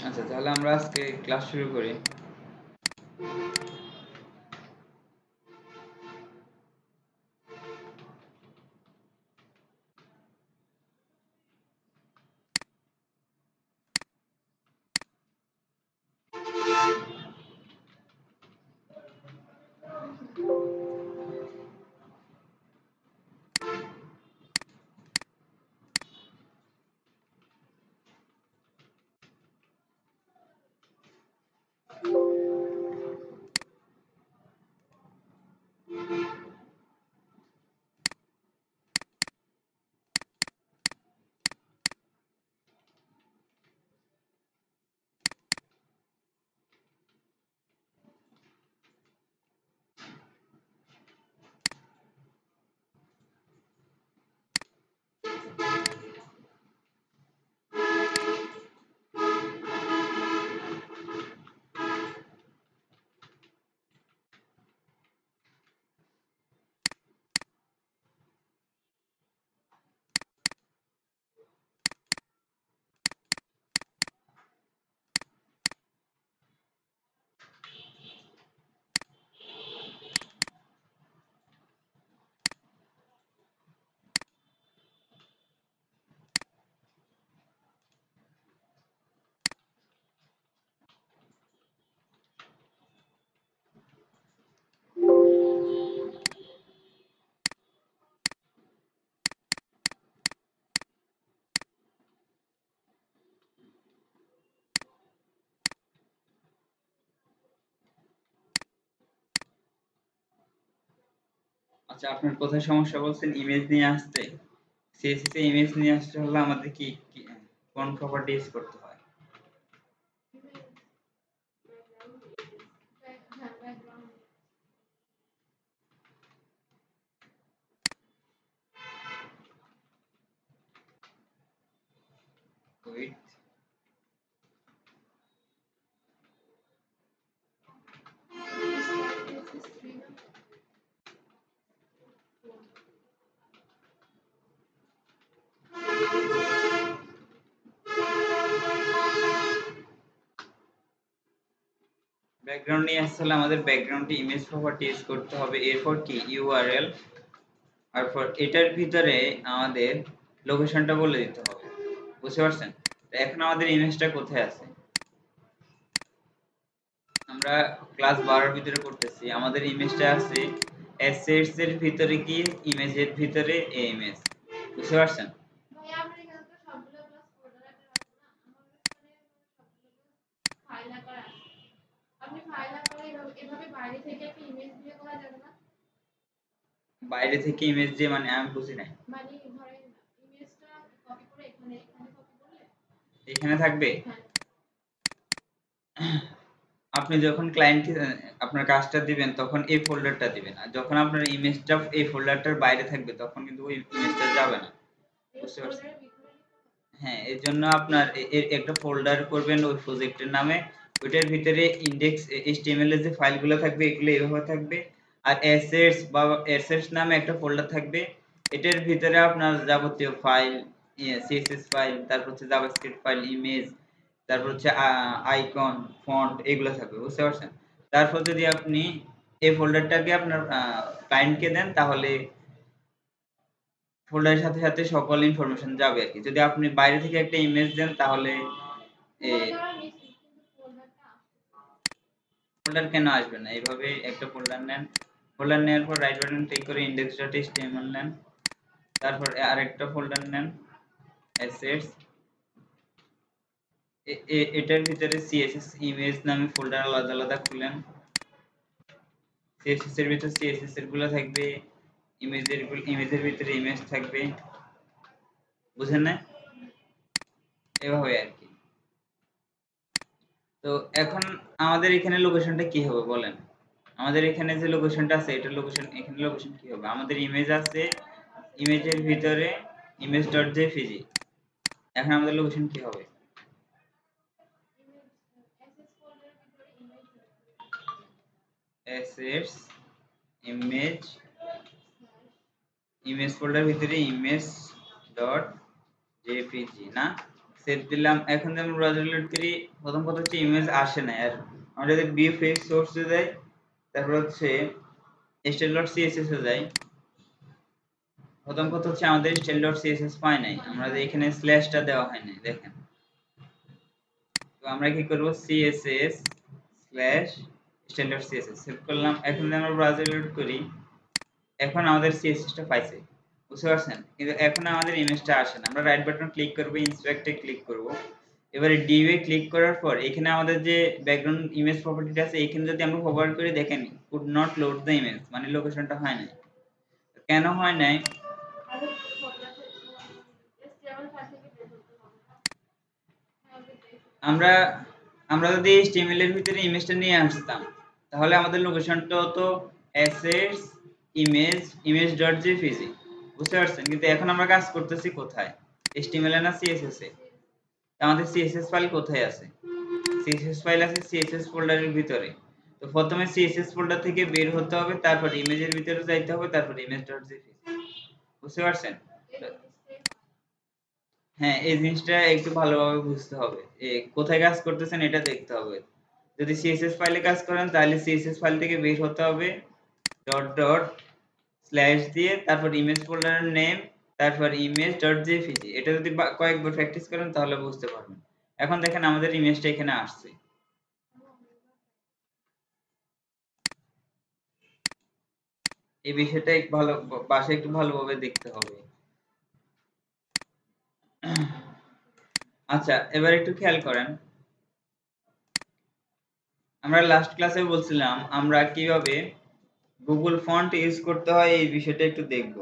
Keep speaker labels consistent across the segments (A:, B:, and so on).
A: আচ্ছা, তাহলে আমরা আজকে ক্লাস শুরু করি। আচ্ছা, আপনার কোথায় সমস্যা বলছেন? ইমেজ নিয়ে আসতে? সিএসএস এ ইমেজ নিয়ে আসতে হলে আমাদের কোন প্রপার্টি ইউজ করতে হয়? Wait. ব্যাকগ্রাউন্ড নিয়ে আসতে হলে আমাদের ব্যাকগ্রাউন্ডে ইমেজ প্রপার্টি ইউজ করতে হবে। এরপর কি ইউআরএল, তারপর এটার ভিতরে আমাদের লোকেশনটা বলে দিতে হবে। বুঝতে পারছেন? তো এখন আমাদের ইমেজটা কোথায় আছে? আমরা ক্লাস 12 এর ভিতরে করতেছি। আমাদের ইমেজটা আছে অ্যাসেটস এর ভিতরে কি, ইমেজের ভিতরে এ ইমেজ। বুঝতে পারছেন?
B: ভাইয়া আপনার এখানে তো সবগুলো ক্লাস ফোল্ডার আকারে আছে না? আমার এখানে সবগুলো ফাইল আকারে আছে। আপনি ফাইল আকারে এভাবে বাইরে থেকে একটা ইমেজ দিয়ে করা যাবে না?
A: বাইরে থেকে ইমেজ দিয়ে মানে আমি বুঝি নাই।
B: মানে ধরেন ইমেজটা কপি করে এখানে কপি করলে
A: এখানে থাকবে।
B: হ্যাঁ।
A: আপনি যখন ক্লায়েন্টকে আপনার কাজটা দিবেন তখন এই ফোল্ডারটা দিবেন, আর যখন আপনার ইমেজটা এই ফোল্ডারটার বাইরে থাকবে তখন কিন্তু ওই ইমেজটা যাবে না। বুঝতে পারছেন? হ্যাঁ, এর জন্য আপনার এর একটা ফোল্ডার করবেন ওই প্রজেক্টের নামে। ওইটার ভিতরে ইনডেক্স এইচটিএমএল এর যে ফাইলগুলো থাকবে এগুলো এইভাবে থাকবে, আর অ্যাসেটস বা অ্যাসেটস নামে একটা ফোল্ডার থাকবে। এটার ভিতরে আপনার যাবতীয় ফাইল, সিএসএস ফাইল, তারপর হচ্ছে জাভাস্ক্রিপ্ট ফাইল, ইমেজ, তারপর হচ্ছে আইকন, ফন্ট এগুলো থাকবে। বুঝতে পারছেন? তারপর যদি আপনি এই ফোল্ডারটাকে আপনার ক্লায়েন্টকে দেন তাহলে ফোল্ডারের সাথে সাথে সকল ইনফরমেশন যাবে আরকি। যদি আপনি বাইরে থেকে একটা ইমেজ দেন তাহলে ফোল্ডার কেন আসবে না? এইভাবে একটা ফোল্ডার নেন। ফোল্ডার নেওয়ার পর রাইট বাটন ক্লিক করে index.html নেন। তারপর আরেকটা ফোল্ডার নেন অ্যাসেটস। এটার ভিতরে সিএসএস ইমেজ নামে ফোল্ডার আলাদা আলাদা খুলেন। সিএসএস এর ভিতরে সিএসএস এর গুলো থাকবে, ইমেজের ভিতরে ইমেজ থাকবে। বুঝেন না? এভাবে আরকি। তো এখন আমাদের এখানে লোকেশনটা কি হবে বলেন? আমাদের এখানে যে লোকেশনটা আছে এটা লোকেশন, এখানে লোকেশন কি হবে? আমাদের ইমেজ আছে, ইমেজের ভিতরে image.jpg। এখন আমাদের লোকেশন কি হবে? assets ইমেজ, ইমেজ ফোল্ডার ভিতরে image.jpg না, সেভ দিলাম। এখন যদি আমরা ব্রাউজার লোড করি, প্রথম কথা হচ্ছে ইমেজ আসে না। আর আমরা যদি vfx সোর্সে যাই, তারপর হচ্ছে style.css এ যাই, প্রথম কথা হচ্ছে আমাদের style.css পাই নাই, আমরা এখানে স্ল্যাশটা দেওয়া হয় নাই, দেখেন। তো আমরা কি করব, css স্ল্যাশ style.css সেভ করলাম। এখন যদি আমরা ব্রাউজার লোড করি, এখন আমাদের css টা পাইছে, বুঝতে পারছেন? কিন্তু এখন আমাদের ইমেজটা আসে না। আমরা রাইট বাটন ক্লিক করব, ইন্সপেক্টে ক্লিক করব, এবারে div এ ক্লিক করার পর এখানে আমাদের যে ব্যাকগ্রাউন্ড ইমেজ প্রপার্টিটা আছে, এখানে যদি আমরা হোভার করি, দেখেন could not load the image, মানে লোকেশনটা হয় নাই। কেন হয় নাই?
B: আরে ফোল্ডার থেকে HTML ফাইল থেকে বের করতে হবে না? হ্যাঁ, ওকে দেখি।
A: আমরা আমরা যদি HTML এর ভিতরে ইমেজটা নিয়ে আসতাম, তাহলে আমাদের লোকেশনটা হতো assets image.jpg, বুঝতে পারছেন? কিন্তু এখন আমরা কাজ করতেছি কোথায়, HTML এ না CSS এ? আমাদের CSS ফাইল কোথায় আছে? CSS ফাইল আছে CSS ফোল্ডারের ভিতরে। তো প্রথমে CSS ফোল্ডার থেকে বের হতে হবে, তারপর ইমেজের ভিতরে যাইতে হবে, তারপর image.jpg, বুঝতে পারছেন?
B: এই জিনিসটাই
A: হ্যাঁ, এই জিনিসটা একটু ভালোভাবে বুঝতে হবে, কোথায় কাজ করতেছেন এটা দেখতে হবে। যদি CSS ফাইলে কাজ করেন, তাহলে CSS ফাইল থেকে বের হতে হবে, ডট ডট স্ল্যাশ দিয়ে, তারপর ইমেজ ফোল্ডারের নেম, তারপর image.jpg। এটা যদি কয়েকবার প্র্যাকটিস করেন তাহলে বুঝতে পারবেন। এখন দেখেন আমাদের ইমেজটা এখানে আসছে। এই বিষয়টা বাসায় একটু ভালোভাবে দেখতে হবে। আচ্ছা, এবার একটু খেয়াল করেন, আমরা লাস্ট ক্লাসে বলছিলাম আমরা কিভাবে গুগল ফন্ট ইউজ করতে হয়, এই বিষয়টা একটু দেখব।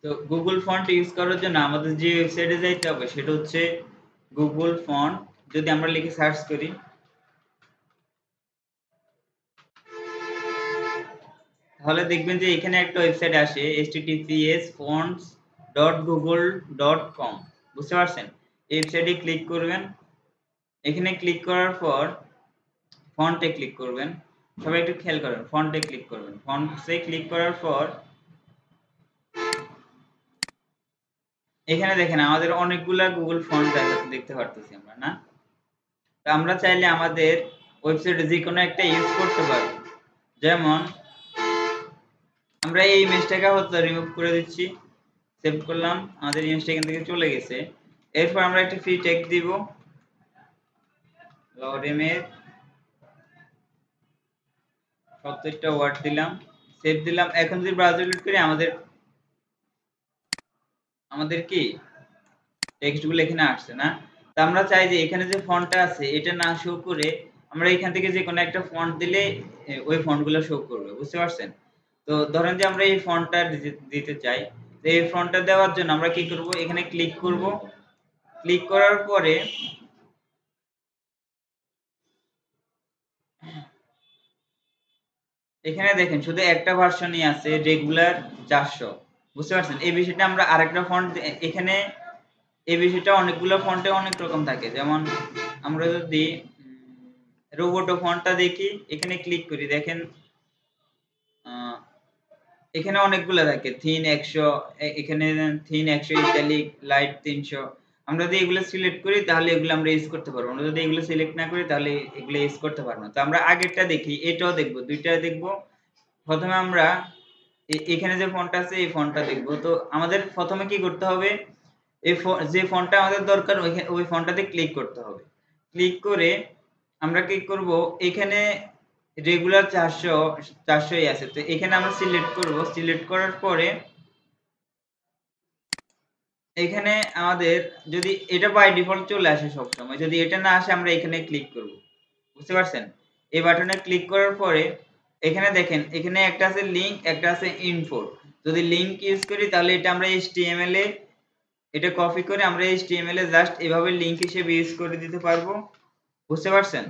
A: তো গুগল ফন্ট ইউজ করার জন্য আমাদের যে ওয়েবসাইটে যাইতে হবে সেটা হচ্ছে গুগল ফন্ট। যদি আমরা লিখে সার্চ করি, তাহলে দেখবেন যে এখানে একটা ওয়েবসাইট আসে https://fonts.google.com, বুঝতে পারছেন? এই ওয়েবসাইটে ক্লিক করবেন। এখানে ক্লিক করার পর ফন্টে ক্লিক করবেন। সবাই একটু খেয়াল করেন, ফন্টে ক্লিক করবেন। ফন্টে ক্লিক করার পর এখানে দেখেন আমাদের অনেকগুলা গুগল ফন্ট দেখতে পারতেছি আমরা, না? তো আমরা চাইলে আমাদের ওয়েবসাইটে যে কোনো একটা ইউজ করতে পারবো। যেমন আমরা এই ইমেজটাকে হয়তো রিমুভ করে দিচ্ছি, সেভ করলাম, আমাদের ইমেজটা এখান থেকে চলে গেছে। এরপর আমরা একটা ফ্রি টেক্সট দিব, লরেমের 70টা ওয়ার্ড দিলাম, সেভ দিলাম। এখন যদি ব্রাউজার লোড করি, আমাদের কি টেক্সটগুলো এখানে আসছে, না? তো আমরা চাই যে এখানে যে ফন্টটা আছে এটা না শো করে আমরা এখান থেকে যে কোনো একটা ফন্ট দিলে ওই ফন্টগুলো শো করবে, বুঝতে পারছেন? তো ধরেন যে আমরা এই ফন্টটা দিতে চাই। তো এই ফন্টটা দেওয়ার জন্য আমরা কি করব, এখানে ক্লিক করব। ক্লিক করার পরে এখানে দেখেন শুধু একটা ভার্সনই আছে, রেগুলার 400, বুঝতে পারছেন? এই বিষয়টা আমরা আরেকটা ফন্ট এখানে, এই বিষয়টা অনেকগুলো ফন্টে অনেক রকম থাকে। যেমন আমরা যদি রোবোটো ফন্টটা দেখি, এখানে ক্লিক করি, দেখেন এখানে অনেকগুলো থাকে, থিন 100, এখানে থিন 100, ইটালিক, লাইট 300। আমরা যদি এগুলো সিলেক্ট করি তাহলে এগুলো আমরা ইউজ করতে পারবো। আমরা যদি এগুলো সিলেক্ট না করি তাহলে এগুলো ইউজ করতে পারবো না। তো আমরা আগেরটা দেখি, এটাও দেখবো, দুইটা দেখবো। প্রথমে আমরা এখানে যে ফন্টটা আছে এই ফন্টটা দেখবো। তো আমাদের প্রথমে কি করতে হবে, এই যে ফন্টটা আমাদের দরকার ওই ফন্টটাতে ক্লিক করতে হবে। ক্লিক করে আমরা কি করব, এখানে রেগুলার 400ই আছে। তো এখানে আমরা সিলেক্ট করব। সিলেক্ট করার পরে এখানে আমাদের যদি এটা বাই ডিফল্ট চলে আসে সব সময়, যদি এটা না আসে আমরা এখানে ক্লিক করব, বুঝতে পারছেন? এই বাটনে ক্লিক করার পরে এখানে দেখেন, এখানে একটা আছে লিংক, একটা আছে ইনফো। যদি লিংক ইউজ করি তাহলে এটা আমরা HTML এ এটা কপি করে আমরা HTML এ জাস্ট এভাবে লিংক হিসেবে ইউজ করে দিতে পারবো, বুঝতে পারছেন?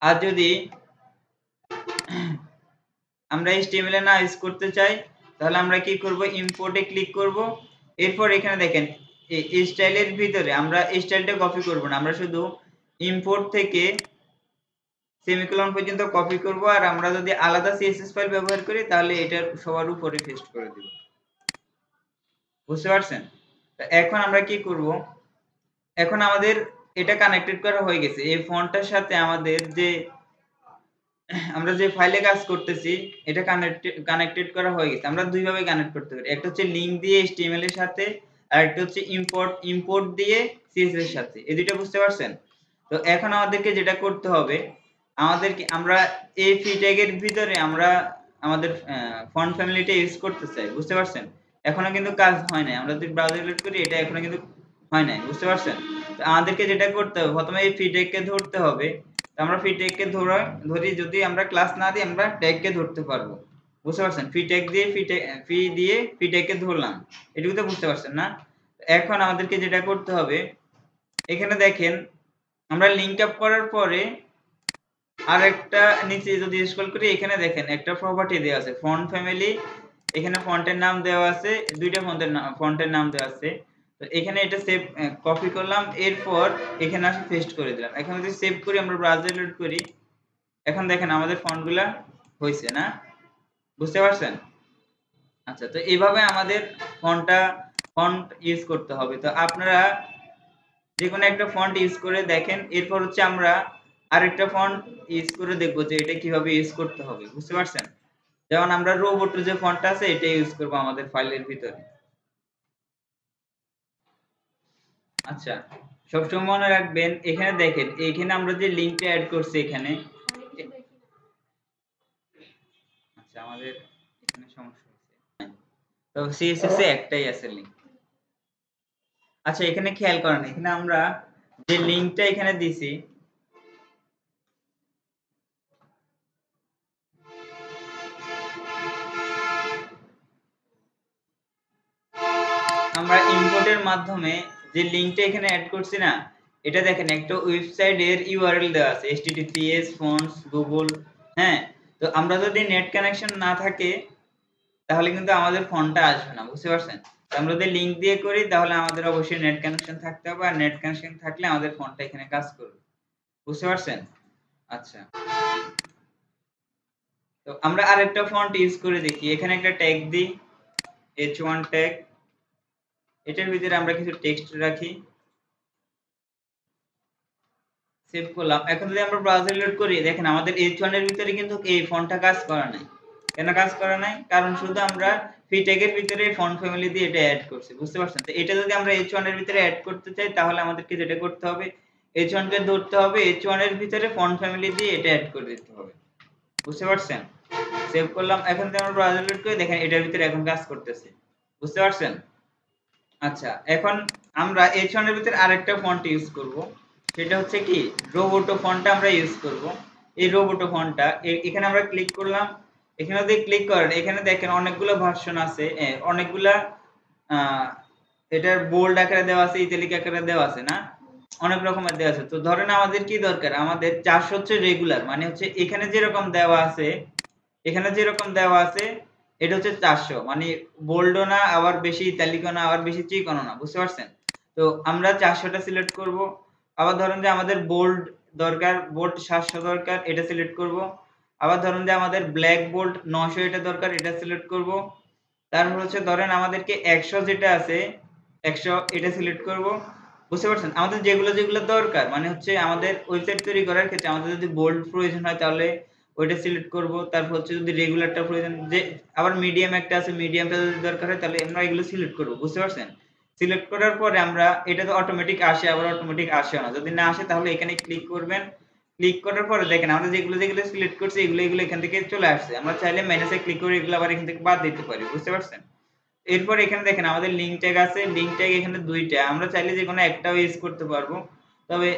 A: আর যদি আমরা HTML এ না ইউজ করতে চাই তাহলে আমরা কি করব ইম্পোর্টে ক্লিক করব এরপর এখানে দেখেন এই স্টাইলের ভিতরে আমরা স্টাইলটা কপি করব না আমরা শুধু ইম্পোর্ট থেকে সেমিকোলন পর্যন্ত কপি করব আর আমরা যদি আলাদা CSS ফাইল ব্যবহার করি তাহলে এটা সবার উপরে পেস্ট করে দেব বুঝতে পারছেন তো এখন আমরা কি করব এখন আমাদের এটা কানেক্টেড করা হয়ে গেছে এই ফন্টটার সাথে আমাদের যে আমরা যে ফাইলে কাজ করতেছি এটা কানেক্টেড করা হয়ে গেছে আমরা দুই ভাবে কানেক্ট করতে পারি একটা হচ্ছে লিংক দিয়ে HTML এর সাথে আর একটা হচ্ছে ইম্পোর্ট দিয়ে CSS এর সাথে এই দুটো বুঝতে পারছেন তো এখন আমাদেরকে যেটা করতে হবে আমাদেরকে আমরা এই ফি ট্যাগের ভিতরে আমরা আমাদের ফন্ট ফ্যামিলিটা ইউজ করতে চাই বুঝতে পারছেন এখনো কিন্তু কাজ হয় নাই আমরা যদি ব্রাউজার লোড করি এটা এখনো কিন্তু হয় নাই বুঝতে পারছেন তো আমাদেরকে যেটা করতে হবে প্রথমে এই ফি ট্যাগকে ধরতে হবে তো আমরা ফি ট্যাগকে ধরি যদি আমরা ক্লাস না দিই আমরা ট্যাগকে ধরতে পারবো বুঝতে পারছেন ফি ট্যাগ দিয়ে ফি ট্যাগকে ধরলাম এটুকু তো বুঝতে পারছেন না এখন আমাদেরকে যেটা করতে হবে এখানে দেখেন আমরা লিংক আপ করার পরে আর একটা নিচে যদি স্ক্রল করি এখানে দেখেন একটা প্রপার্টি দেওয়া আছে ফন্ট ফ্যামিলি এখানে ফন্টের নাম দেওয়া আছে দুইটা ফন্টের নাম দেওয়া আছে তো এখানে এটা সেভ কপি করলাম এরপর এখানে আসে পেস্ট করে দিলাম এখন যদি সেভ করি আমরা ব্রাউজার লোড করি এখন দেখেন আমাদের ফন্টগুলা হইছে না বুঝতে পারছেন আচ্ছা তো এইভাবে আমাদের ফন্ট ইউজ করতে হবে তো আপনারা যে কোনো একটা ফন্ট ইউজ করে দেখেন এরপর হচ্ছে আমরা আরেকটা ফন্ট ইউজ করে দেখবো যে এটা কিভাবে ইউজ করতে হবে বুঝতে পারছেন যেমন আমরা রোবোটো যে ফন্টটা আছে এটা ইউজ করব আমাদের ফাইলের ভিতরে আচ্ছা সবসময় মনে রাখবেন এখানে দেখেন এখানে আমরা যে লিংকটা অ্যাড করছি এখানে আচ্ছা আমাদের এখানে সমস্যা হয়েছে তো CSS এ একটাই আছে লিংক আচ্ছা এখানে খেয়াল করেন এখানে আমরা যে লিংকটা এখানে দিছি আমরা ইম্পোর্টের মাধ্যমে যে লিংকটা এখানে অ্যাড করছি না এটা দেখেন একটা ওয়েবসাইটের ইউআরএল দেওয়া আছে https fonts google হ্যাঁ তো আমরা যদি নেট কানেকশন না থাকে তাহলে কিন্তু আমাদের ফন্টটা আসবে না বুঝতে পারছেন আমরা যদি লিংক দিয়ে করি তাহলে আমাদের অবশ্যই নেট কানেকশন থাকতে হবে আর নেট কানেকশন থাকলে আমাদের ফন্টটা এখানে কাজ করবে বুঝতে পারছেন আচ্ছা তো আমরা আরেকটা ফন্ট ইউজ করে দেখি এখানে একটা ট্যাগ দিই h1 ট্যাগ এটার ভিতরে আমরা কিছু টেক্সট রাখি সেভ করলাম এখন যদি আমরা ব্রাউজার লোড করি দেখেন আমাদের h1 এর ভিতরে কিন্তু এই ফন্টটা কাজ করা নাই কেন কাজ করা নাই কারণ শুধু আমরা ফি ট্যাগের ভিতরে ফন্ট ফ্যামিলি দিয়ে এটা অ্যাড করছি বুঝতে পারছেন তো এটা যদি আমরা h1 এর ভিতরে অ্যাড করতে চাই তাহলে আমাদেরকে যেটা করতে হবে h1 কে ধরতে হবে h1 এর ভিতরে ফন্ট ফ্যামিলি দিয়ে এটা অ্যাড করে দিতে হবে বুঝতে পারছেন সেভ করলাম এখন যদি আমরা ব্রাউজার লোড করি দেখেন এটার ভিতরে এখন কাজ করতেছে বুঝতে পারছেন আচ্ছা এখন আমরা h1 এর ভিতরে আরেকটা ফন্ট ইউজ করব সেটা হচ্ছে কি রোবোটো ফন্টটা আমরা ইউজ করব এই রোবোটো ফন্টটা এখানে আমরা ক্লিক করলাম এখানে যদি ক্লিক করেন এখানে দেখেন অনেকগুলো ভার্সন আছে অনেকগুলা এটার বোল্ড আকারে দেওয়া আছে ইতালিক আকারে দেওয়া আছে না অনেক রকমের দেওয়া আছে তো ধরেন আমাদের কি দরকার আমাদের 400 হচ্ছে রেগুলার মানে হচ্ছে এখানে যেরকম দেওয়া আছে এটা হচ্ছে 400 মানে বোল্ডও না আবার বেশি ইতালিকও না আবার বেশি চিকনও না বুঝতে পারছেন তো আমরা 400টা সিলেক্ট করব আবার ধরেন যে আমাদের বোল্ড দরকার বোল্ড 700 দরকার এটা সিলেক্ট করব আবার ধরেন যে আমাদের ব্ল্যাক বোল্ড 900 এটা দরকার এটা সিলেক্ট করব তারপর হচ্ছে ধরেন আমাদেরকে 100 যেটা আছে 100 এটা সিলেক্ট করব বুঝতে পারছেন আমাদের যেগুলো দরকার মানে হচ্ছে আমাদের ওয়েবসাইট তৈরি করার ক্ষেত্রে আমাদের যদি বোল্ড প্রয়োজন হয় তাহলে ওইটা সিলেক্ট করব তারপর হচ্ছে যদি রেগুলারটা প্রয়োজন যে আবার মিডিয়াম একটা আছে মিডিয়ামটা যদি দরকার হয় তাহলে আমরা এগুলো সিলেক্ট করব বুঝতে পারছেন সিলেক্ট করার পরে আমরা এটা তো অটোমেটিক আসে আবার অটোমেটিক আসে না যদি না আসে তাহলে এখানে ক্লিক করবেন ক্লিক করার পরে দেখেন আমরা যেগুলো সিলেক্ট করছি এগুলো এখান থেকে চলে আসছে আমরা চাইলে ম্যানেজে ক্লিক করে এগুলো আবার এখান থেকে বাদ দিতে পারি বুঝতে পারছেন এরপর এখানে দেখেন আমাদের লিংক ট্যাগ আছে লিংক ট্যাগ এখানে দুইটা আমরা চাইলে যে কোনো একটাও ইউজ করতে পারবো তবে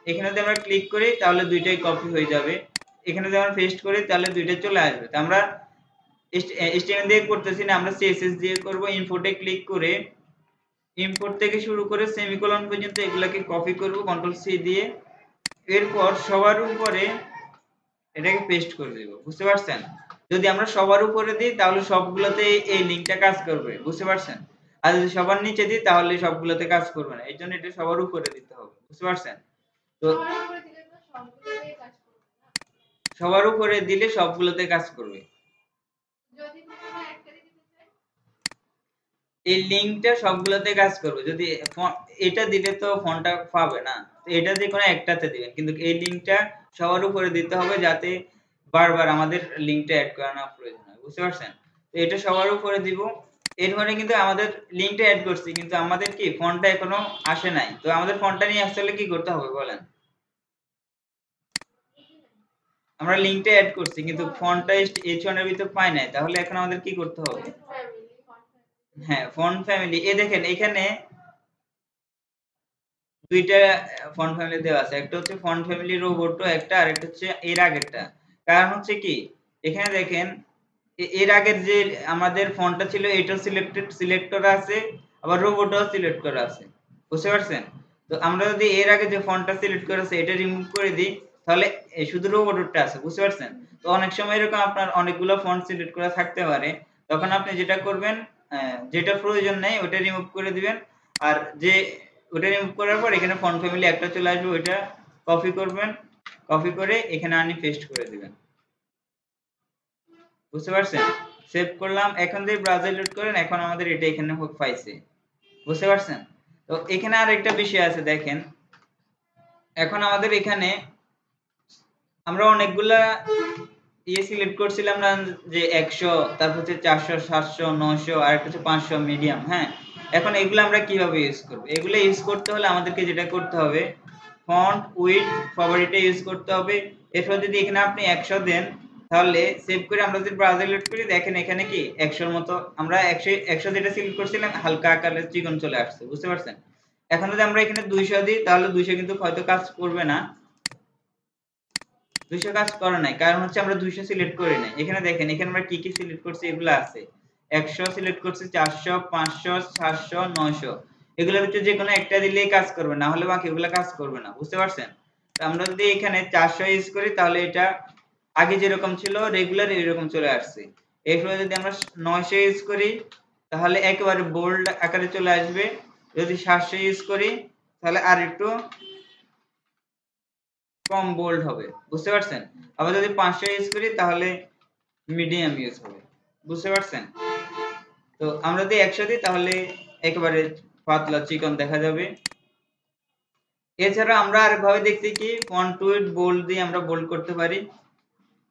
A: এখানে যদি আমরা ক্লিক করি তাহলে দুইটাই কপি হয়ে যাবে এখানে যদি আমরা পেস্ট করি তাহলে দুইটা চলে আসবে তো আমরা HTML দিয়ে করতেছি না আমরা CSS দিয়ে করব ইম্পোর্টে ক্লিক করে ইম্পোর্ট থেকে শুরু করে সেমিকোলন পর্যন্ত এগুলাকে কপি করব কন্ট্রোল সি দিয়ে এরপর সবার উপরে এটাকে পেস্ট করে দিব, বুঝতে পারছেন? যদি আমরা সবার উপরে দিই তাহলে সবগুলোতে এই লিংকটা কাজ করবে, বুঝতে পারছেন? আর যদি সবার নিচে দিই তাহলে সবগুলোতে কাজ করবে না, এই জন্য এটা সবার উপরে দিতে হবে, বুঝতে পারছেন? তো সবার উপরে দিলে সবগুলোতে কাজ করবে। এই লিংকটা সবগুলোতে কাজ করবে। যদি এটা দিলে তো ফোনটা পাবে না, তো এটা যে কোনো একটাতে দিবেন, কিন্তু এই লিংকটা সবার উপরে দিতে হবে যাতে বারবার আমাদের লিংকটা অ্যাড করানো প্রয়োজন হয়, বুঝতে পারছেন? তো এটা সবার উপরে দিব। এরপরে কিন্তু আমাদের লিংকটা অ্যাড করছি, কিন্তু আমাদের কি ফোনটা এখনো আসে নাই। তো আমাদের ফোনটা নিয়ে আসতে হলে কি করতে হবে বলেন? আমরা লিংকটা অ্যাড করছি কিন্তু ফন্টটা H1 এর ভিতর পাই নাই, তাহলে এখন আমাদের কি করতে হবে? হ্যাঁ, ফন্ট ফ্যামিলি। দেখেন এখানে দুইটা ফন্ট ফ্যামিলি দেওয়া আছে, একটা হচ্ছে ফন্ট ফ্যামিলি রোবটো একটা, আর একটা হচ্ছে এর আগেরটা। কারণ হচ্ছে কি এখানে দেখেন এর আগের যে আমাদের ফন্টটা ছিল এটাও সিলেক্ট করা আছে, আবার রোবটও সিলেক্ট করা আছে, বুঝতে পারছেন? তো আমরা যদি এর আগে যে ফন্টটা সিলেক্ট করা আছে এটা রিমুভ করে দিই তাহলে শুধু রোবটটা আছে, বুঝতে পারছেন? তো অনেক সময় এরকম আপনার অনেকগুলো ফন্ট সিলেক্ট করা থাকতে পারে, তখন আপনি যেটা করবেন যেটা প্রয়োজন নেই ওটা রিমুভ করে দিবেন। আর যে ওটা রিমুভ করার পর এখানে ফন্ট ফ্যামিলি একটা চলে আসবে, ওইটা কপি করবেন, কপি করে এখানে আনি পেস্ট করে দিবেন, বুঝতে পারছেন? সেভ করলাম, এখন দিয়ে ব্রাউজার লোড করেন, এখন আমাদের এটা এখানে পাইছে, বুঝতে পারছেন? তো এখানে আর একটা বিষয় আছে দেখেন, এখন আমাদের এখানে আমরা অনেকগুলা সিলেক্ট করছিলাম না, যে 100, তারপর হচ্ছে 400, 700, 900, আর একটা হচ্ছে 500 মিডিয়াম। হ্যাঁ, এখন এগুলো আমরা কিভাবে ইউজ করব? এগুলো ইউজ করতে হলে আমাদেরকে যেটা করতে হবে, ফন্ট উইডথ ফরওয়ার্ডটা ইউজ করতে হবে। এরপর যদি এখানে আপনি 100 দেন তাহলে সেভ করে আমরা যদি ব্রাউজার লোড করি দেখেন এখানে কি 100 এর মতো আমরা 100 যেটা সিলেক্ট করছিলাম হালকা আকারের চিকন চলে আসছে, বুঝতে পারছেন? এখন যদি আমরা এখানে 200 দিই তাহলে 200 কিন্তু হয়তো কাজ করবে না, 200 কাজ করে নাই, কারণ হচ্ছে আমরা 200 সিলেক্ট করি নাই। এখানে দেখেন এখানে আমরা কি কি সিলেক্ট করছি এগুলো আছে, 100 সিলেক্ট করছি, 400, 500, 700, 900, এগুলোর ভিতরে যে কোনো একটা দিলেই কাজ করবে, না হলে বাকি এগুলো কাজ করবে না, বুঝতে পারছেন? তো আমরা যদি এখানে 400 ইউজ করি তাহলে এটা আগে যেরকম ছিল রেগুলার এরকম চলে আসছে। এরপরে যদি আমরা 900 ইউজ করি তাহলে একেবারে বোল্ড আকারে চলে আসবে। যদি 700 ইউজ করি তাহলে আর একটু কম বোল্ড হবে, বুঝতে পারছেন? আবার যদি 500 ইউজ করি তাহলে মিডিয়াম ইউজ হবে, বুঝতে পারছেন? তো আমরা যদি 100 দিই তাহলে একেবারে পাতলা চিকন দেখা যাবে। এছাড়া আমরা আরেকভাবে দেখছি কি ফন্ট উইডথ বোল্ড দিয়ে আমরা বোল্ড করতে পারি,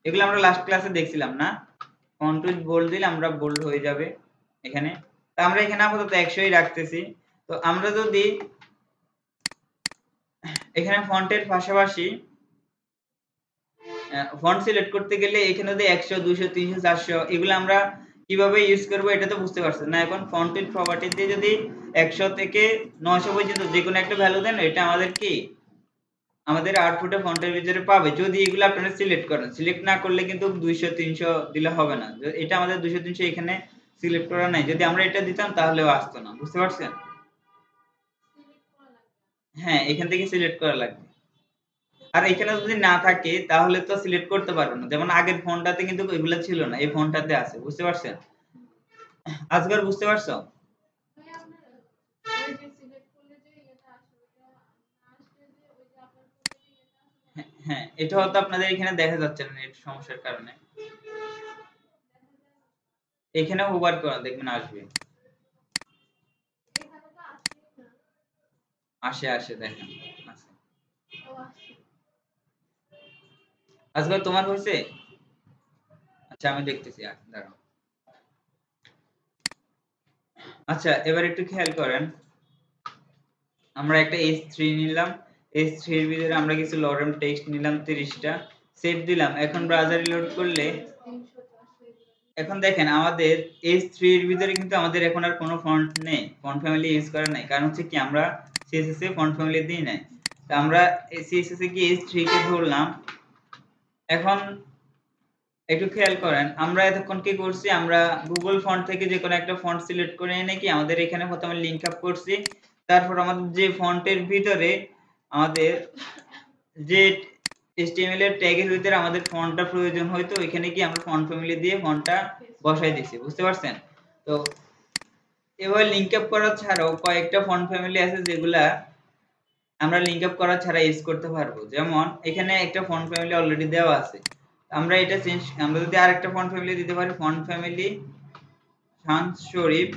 A: এগুলো আমরা লাস্ট ক্লাসে দেখছিলাম না? ফন্ট উইডথ বোল্ড দিলে আমরা বোল্ড হয়ে যাবে এখানে। তা আমরা এখানে আপাতত 100ই রাখতেছি। তো আমরা যদি এখানে ফন্টের পাশাপাশি ফন্ট সিলেক্ট করতে গেলে এখানে যদি 100, 200, 300, 400 এগুলো আমরা কিভাবে ইউজ করব এটা তো বুঝতে পারছেন না। এখন ফন্ট উইডথ প্রপার্টি দিয়ে যদি 100 থেকে 900 পর্যন্ত যে কোনো একটা ভ্যালু দেন, এটা আমাদের কি আমাদের আউটপুটে ফন্টের ভিতরে পাবে, যদি এগুলো আপনারা সিলেক্ট করেন। সিলেক্ট না করলে কিন্তু 200, 300 দিলে হবে না। এটা আমাদের 200, 300 এখানে সিলেক্ট করা নাই, যদি আমরা এটা দিতাম তাহলেও আসতো না, বুঝতে পারছেন? হ্যাঁ, এখান থেকে সিলেক্ট করা লাগবে। আর এখানে যদি না থাকে তাহলে তো সিলেক্ট করতে পারবো না, যেমন আগের ফোনটাতে কিন্তু এগুলো ছিল না, এই ফোনটাতে আছে, বুঝতে পারছেন? আজকাল বুঝতে পারছো? হ্যাঁ, হ্যাঁ, এটা হয়তো আপনাদের এখানে দেখা যাচ্ছে না নেট সমস্যার কারণে। এখানে ওভার করা দেখবেন আসবে, আসে আসে দেখেন আছে। আজকাল তোমার হয়েছে? আচ্ছা আমি দেখতেছি, দাঁড়াও। আচ্ছা এবার একটু খেয়াল করেন, আমরা একটা H3 নিলাম, H3 এর ভিতরে আমরা কিছু লরেম টেক্সট নিলাম 30টা, সেভ দিলাম। এখন ব্রাউজার রিলোড করলে এখন দেখেন আমাদের H3 এর ভিতরে কিন্তু আমাদের এখন আর কোনো ফন্ট নেই, ফন্ট ফ্যামিলি ইউজ করা নাই, কারণ হচ্ছে কি আমরা CSS এ ফন্ট ফ্যামিলি দিই নাই। তো আমরা CSS এ গিয়ে H3 কে ধরলাম। এখন একটু খেয়াল করেন, আমরা এতক্ষণ কি করছি, আমরা গুগল ফন্ট থেকে যে কোনো একটা ফন্ট সিলেক্ট করে এনে কি আমাদের এখানে প্রথমে লিংক আপ করছি, তারপর আমাদের যে ফন্টের ভিতরে আমাদের যে HTML এর ট্যাগের ভিতরে আমাদের ফন্টটা প্রয়োজন হয়তো এখানে কি আমরা ফন্ট ফ্যামিলি দিয়ে ফন্টটা বসাই দিছি, বুঝতে পারছেন? তো এভাবে লিংক আপ করা ছাড়াও কয়েকটা ফন্ট ফ্যামিলি আছে যেগুলা আমরা লিংক আপ করা ছাড়া ইউজ করতে পারবো। যেমন এখানে একটা ফন্ট ফ্যামিলি অলরেডি দেওয়া আছে, আমরা এটা চেঞ্জ, আমরা যদি আরেকটা ফন্ট ফ্যামিলি দিতে পারি, ফন্ট ফ্যামিলি শামস শরীফ,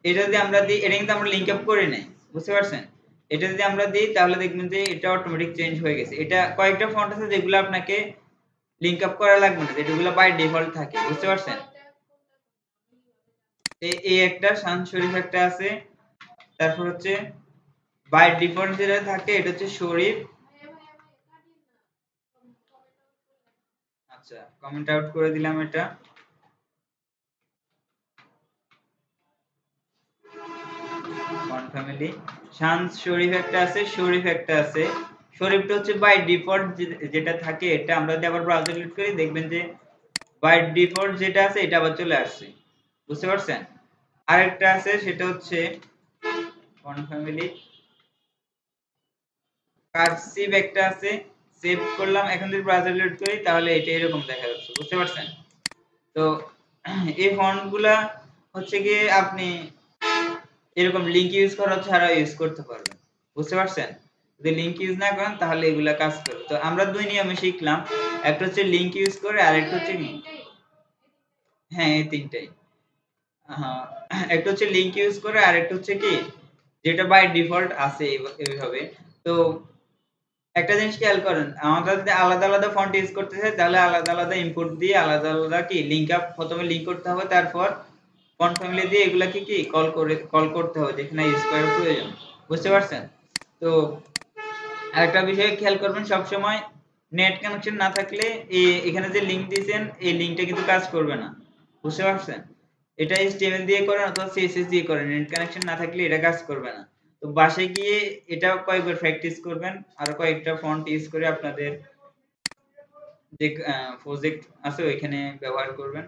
A: এটা যদি আমরা দিই, এটা কিন্তু আমরা লিংক আপ করে নাই, বুঝতে পারছেন? এটা যদি আমরা দিই তাহলে দেখবেন যে এটা অটোমেটিক চেঞ্জ হয়ে গেছে। এটা কয়েকটা ফন্ট আছে যেগুলো আপনাকে লিংক আপ করা লাগবে না, যেগুলো বাই ডিফল্ট থাকে, বুঝতে পারছেন? এই একটা শামস শরীফ একটা আছে, তারপর হচ্ছে বাই ডিফল্ট যেটা থাকে এটা হচ্ছে শরীফ। আচ্ছা, কমেন্ট আউট করে দিলাম এটা। ফন্ট ফ্যামিলি শামস শরীফ একটা আছে, শরীফ একটা আছে। শরীফটা হচ্ছে বাই ডিফল্ট যেটা থাকে, এটা আমরা যদি আবার ব্রাউজার লিড করি দেখবেন যে বাই ডিফল্ট যেটা আছে এটা আবার চলে আসছে, বুঝতে পারছেন? আরেকটা আছে সেটা হচ্ছে ফন্ট ফ্যামিলি কার্সিভ একটা আছে, সেভ করলাম, এখন যদি ব্রাউজার লোড করি তাহলে এটা এরকম দেখা যাচ্ছে, বুঝতে পারছেন? তো এই ফন্টগুলা হচ্ছে গিয়ে আপনি এরকম লিংক ইউজ করা ছাড়া ইউজ করতে পারবেন, বুঝতে পারছেন? যদি লিংক ইউজ না করেন তাহলে এগুলা কাজ করবে। তো আমরা দুই নিয়মে শিখলাম, একটা হচ্ছে লিংক ইউজ করে আর একটা হচ্ছে কি, হ্যাঁ এই তিনটাই, হ্যাঁ একটা হচ্ছে লিংক ইউজ করে আর একটা হচ্ছে কি যেটা বাই ডিফল্ট আছে এইভাবে। তো একটা জিনিস খেয়াল করেন, আমরা যদি আলাদা আলাদা ফন্ট ইউজ করতে চাই তাহলে আলাদা আলাদা ইনপুট দিয়ে আলাদা আলাদা কি লিংক আপ প্রথমে লিংক করতে হবে, তারপর ফন্ট ফ্যামিলি দিয়ে এগুলাকে কি কল করতে হবে যেখানে ইউজ করার প্রয়োজন, বুঝতে পারছেন? তো আরেকটা বিষয় খেয়াল করবেন, সব সময় নেট কানেকশন না থাকলে এখানে যে লিংক দিয়েছেন এই লিংকটা কিন্তু কাজ করবে না, বুঝতে পারছেন? এটা HTML দিয়ে করেন অথবা CSS দিয়ে করেন, নেট কানেকশন না থাকলে এটা কাজ করবে না। তো বাসায় গিয়ে এটা কয়েকবার প্র্যাকটিস করবেন আর কয়েকটা ফন্ট ইউজ করে আপনাদের যে প্রজেক্ট আছে ওইখানে ব্যবহার করবেন।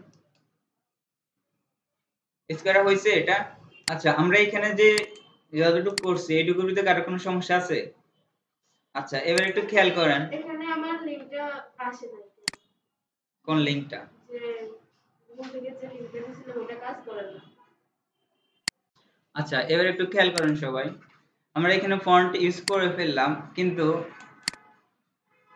A: ইউজ করা হয়েছে এটা? আচ্ছা, আমরা এখানে যে যতটুকু করছি এইটুকুর ভিতরে কারো কোনো সমস্যা আছে? আচ্ছা, এবার একটু খেয়াল করেন
B: এখানে আমার লিংকটা আসে না,
A: কোন লিংকটা?
B: যে গুগল থেকে যে লিংকটা দিয়েছিল ওটা কাজ করে না।
A: আচ্ছা, এবার একটু খেয়াল করেন সবাই, আমরা এখানে ফন্ট ইউজ করে ফেললাম, কিন্তু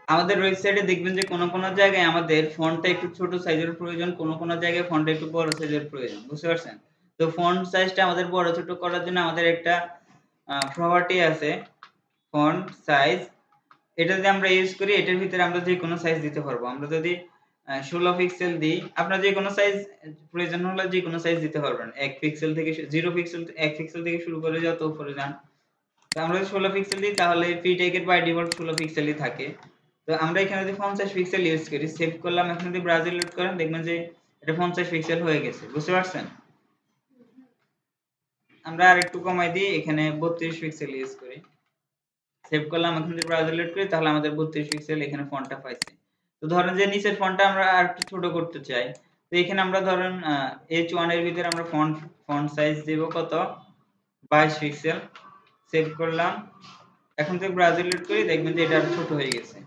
A: আমাদের ওয়েবসাইটে দেখবেন যে কোনো কোনো জায়গায় আমাদের ফন্টটা একটু ছোট সাইজের প্রয়োজন, কোনো কোনো জায়গায় ফন্টটা একটু বড় সাইজের প্রয়োজন, বুঝতে পারছেন? তো ফন্ট সাইজটা আমাদের বড় ছোট করার জন্য আমাদের একটা প্রপার্টি আছে ফন্ট সাইজ। এটা যদি আমরা ইউজ করি এটার ভিতরে আমরা যে কোনো সাইজ দিতে পারবো। আমরা যদি 16 পিক্সেল দিই, আপনার যে কোনো সাইজ প্রয়োজন হলে যে কোনো সাইজ দিতে পারবেন। 1 পিক্সেল থেকে 0 পিক্সেল 1 পিক্সেল থেকে শুরু করে যত উপরে যান। তো আমরা যদি 16 পিক্সেল দিই তাহলে ফ্রি টেকের বাই ডিফল্ট 16 পিক্সেলই থাকে। তো আমরা এখানে যদি 50 পিক্সেল ইউজ করি, সেভ করলাম, এখন যদি ব্রাউজার লোড করেন দেখবেন যে এটা 50 পিক্সেল হয়ে গেছে, বুঝতে পারছেন? আমরা আর একটু কমাই দিই, এখানে 32 পিক্সেল ইউজ করি, সেভ করলাম, এখন যদি ব্রাউজার লোড করি তাহলে আমাদের 32 পিক্সেল এখানে ফন্টটা পাইছে। তো ধরেন যে নিচের ফন্টটা আমরা আর একটু ছোট করতে চাই, তো এখানে আমরা ধরেন H1 এর ভিতরে আমরা ফন্ট সাইজ দেব কত, 22 পিক্সেল, সেভ করলাম, এখন যদি ব্রাউজার লোড করি দেখবেন যে এটা আর ছোট হয়ে গেছে।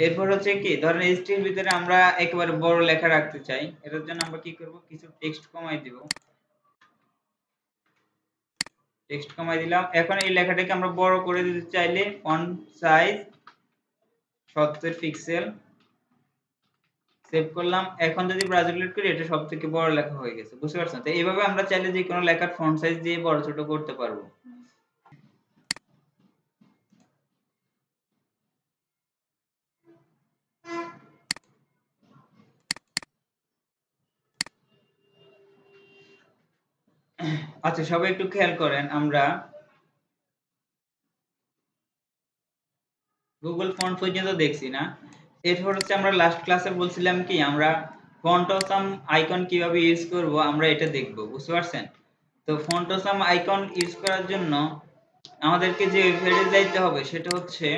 A: এরপর হচ্ছে কি, ধরেন HT এর ভিতরে আমরা একেবারে বড় লেখা রাখতে চাই, এটার জন্য আমরা কি করব, কিছু টেক্সট কমাই দিব, টেক্সট কমাই দিলাম। এখন এই লেখাটাকে আমরা বড় করে দিতে চাইলে ফন্ট সাইজ 70 পিক্সেল, সেভ করলাম, এখন যদি ব্রাউজার লোড করি এটা সবথেকে বড় লেখা হয়ে গেছে, বুঝতে পারছেন? তো এইভাবে আমরা চাইলে যে কোনো লেখার ফন্ট সাইজ দিয়ে বড় ছোট করতে পারবো। আচ্ছা, সবাই একটু খেয়াল করেন, আমরা গুগল ফন্ট পর্যন্ত দেখছি না, এরপর হচ্ছে আমরা লাস্ট ক্লাসে বলছিলাম কি আমরা ফন্ট অসাম আইকন কিভাবে ইউজ করব আমরা এটা দেখব, বুঝতে পারছেন? তো ফন্ট অসাম আইকন ইউজ করার জন্য আমাদেরকে যে ওয়েবসাইটে যাইতে হবে সেটা হচ্ছে,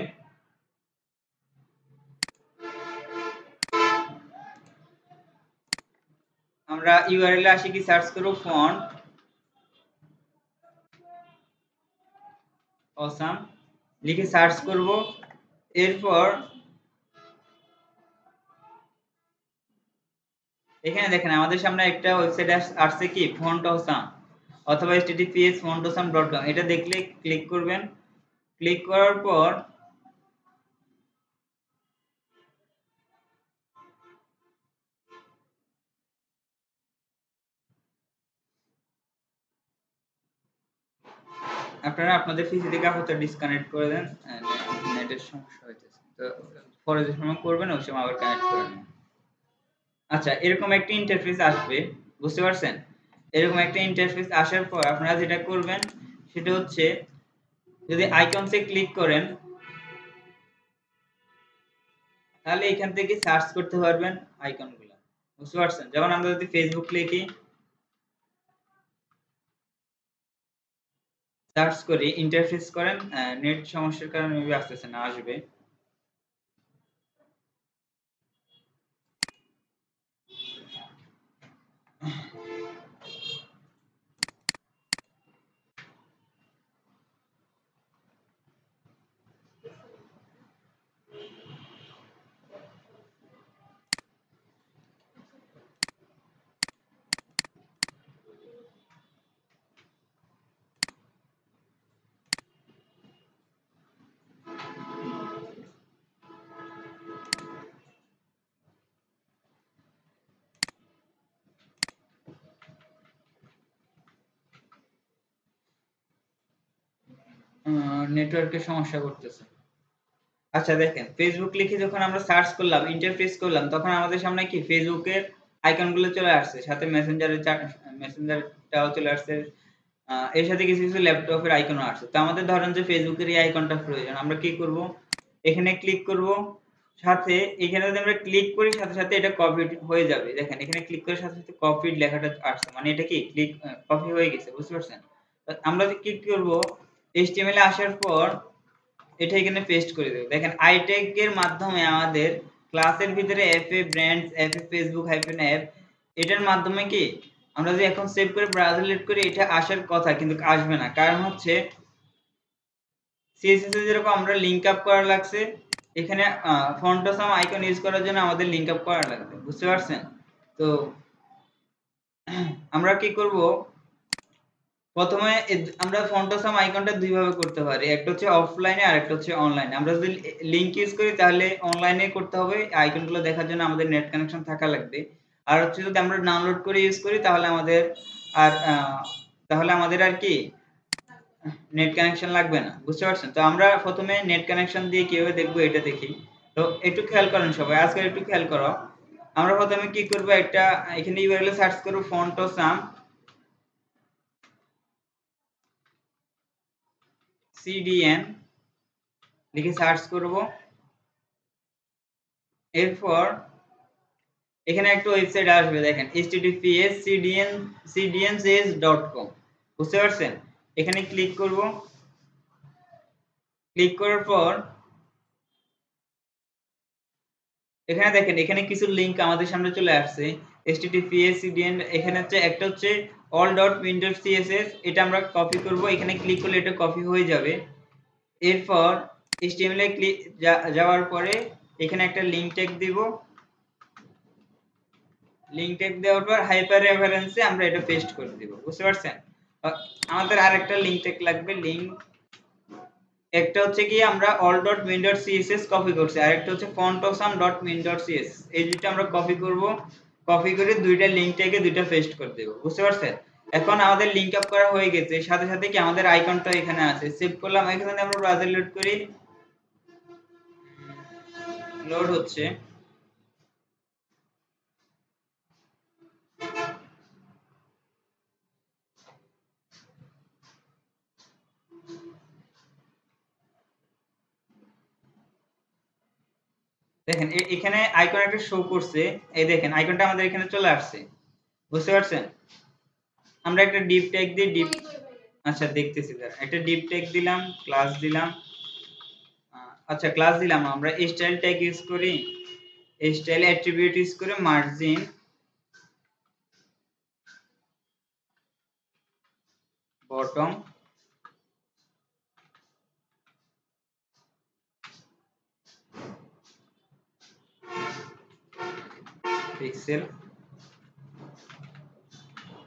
A: আমরা ইউআরএল এ আসি, কি সার্চ করব ফন্ট অসাম লিখে সার্চ করব, এরপর এখানে দেখেন আমাদের সামনে একটা ওয়েবসাইট আসছে কি ফন্টসাম অথবা https://fontosam.com, এটা দেখলে ক্লিক করবেন। ক্লিক করার পর আপনারা আপনাদের পিসি থেকে আপাতত ডিসকানেক্ট করে দেন, নেটের সমস্যা হইতেছে তো, পরে যে সময় করবেন ওই সময় আবার কানেক্ট করে নেবেন। আচ্ছা, এরকম একটা ইন্টারফেস আসবে, বুঝতে পারছেন? এরকম একটা ইন্টারফেস আসার পর আপনারা যেটা করবেন সেটা হচ্ছে যদি আইকনসে ক্লিক করেন তাহলে এখান থেকে সার্চ করতে পারবেন আইকনগুলো, বুঝতে পারছেন? যেমন আমরা যদি ফেসবুক লিখি, সার্চ করি, ইন্টারফেস করেন, নেট সমস্যার কারণে মেবি আসতেছে না, আসবে। নেটওয়ার্কের সমস্যা করতেছে। আচ্ছা দেখেন, ফেসবুক লিখে যখন আমরা সার্চ করলাম, ইন্টারফেস করলাম, তখন আমাদের সামনে কি ফেসবুকের আইকনগুলো চলে আসছে, সাথে মেসেঞ্জারটাও চলে আসছে, এর সাথে কিছু কিছু ল্যাপটপের আইকনও আসছে। তো আমাদের ধরেন যে ফেসবুকের এই আইকনটা প্রয়োজন, আমরা কি করব, এখানে ক্লিক করব, সাথে এখানে যদি আমরা ক্লিক করি সাথে সাথে এটা কপি হয়ে যাবে। দেখেন এখানে ক্লিক করার সাথে সাথে কপিড লেখাটা আসছে, মানে এটা কি ক্লিক কপি হয়ে গেছে, বুঝতে পারছেন? তো আমরা যে ক্লিক করব এইচটিএমএল এ আসার পর এটা এখানে পেস্ট করে দেব। দেখেন আই ট্যাগ এর মাধ্যমে আমাদের ক্লাসের ভিতরে FA brands, FA Facebook hyphen app, এটার মাধ্যমে কি আমরা যদি এখন সেভ করে ব্রাউজার লোড করি এটা আসার কথা কিন্তু আসবে না, কারণ হচ্ছে সিএসএস এর যেরকম আমরা লিংক আপ করা লাগছে, এখানে ফন্টসাম আইকন ইউজ করার জন্য আমাদের লিংক আপ করা লাগবে, বুঝতে পারছেন? তো আমরা কি করব, প্রথমে আমরা ফন্টসাম আইকনটা দুই ভাবে করতে পারি, একটা হচ্ছে অফলাইনে আর একটা হচ্ছে অনলাইনে। আমরা যদি লিংক ইউজ করি তাহলে অনলাইনে করতে হবে, আইকনগুলো দেখার জন্য আমাদের নেট কানেকশন থাকা লাগবে। আর হচ্ছে যদি আমরা ডাউনলোড করে ইউজ করি তাহলে আর আমাদের আর কি নেট কানেকশন লাগবে না, বুঝতে পারছেন? তো আমরা প্রথমে নেট কানেকশন দিয়ে কিভাবে দেখবো এটা দেখি। তো একটু খেয়াল করেন সবাই, আজকে একটু খেয়াল করো। আমরা প্রথমে কি করব, একটা এখানে ইউআরএল সার্চ করব ফন্টসাম সিডিএন লিখে সার্চ করব। এরপর এখানে একটা ওয়েবসাইট আসবে, দেখেন https://cdns.com, বুঝতে পারছেন? এখানে ক্লিক করব। ক্লিক করার পর এখানে দেখেন এখানে কিছু লিংক আমাদের সামনে চলে আসছে। https://cdn, এখানে হচ্ছে একটা হচ্ছে all.min.css, এটা আমরা কপি করব, এখানে ক্লিক করলে এটা কপি হয়ে যাবে। এরপর html এ ক্লিক যাওয়ার পরে এখানে একটা লিংক ট্যাগ দিব। লিংক ট্যাগ দেওয়ার পর হাইপার রেফারেন্সে আমরা এটা পেস্ট করে দিব, বুঝতে পারছেন? আমাদের আরেকটা লিংক ট্যাগ লাগবে। লিংক একটা হচ্ছে কি আমরা all.min.css কপি করছি, আর একটা হচ্ছে fontosam.min.css, এই দুটো আমরা কপি করব। কপি করে দুইটা লিংক ট্যাগে দুইটা পেস্ট করে দেব, বুঝতে পারছেন? এখন আমাদের লিংক আপ করা হয়ে গেছে, সাথে সাথে কি আমাদের আইকনটা এখানে আছে, সেভ করলাম। এখানে আমরা ব্রাউজার লোড করি, লোড হচ্ছে। দেখেন এখানে আইকন একটা শো করছে, এই দেখেন আইকনটা আমাদের এখানে চলে আসছে, বুঝতে পারছেন? আমরা একটা ডিপ ট্যাগ দিয়ে ডিপ, আচ্ছা দেখতেছি, একটা ডিপ ট্যাগ দিলাম, ক্লাস দিলাম। আচ্ছা ক্লাস দিলাম, আমরা স্টাইল ট্যাগ ইউজ করি, স্টাইল অ্যাট্রিবিউট ইউজ করে মার্জিন বটম পিক্সেল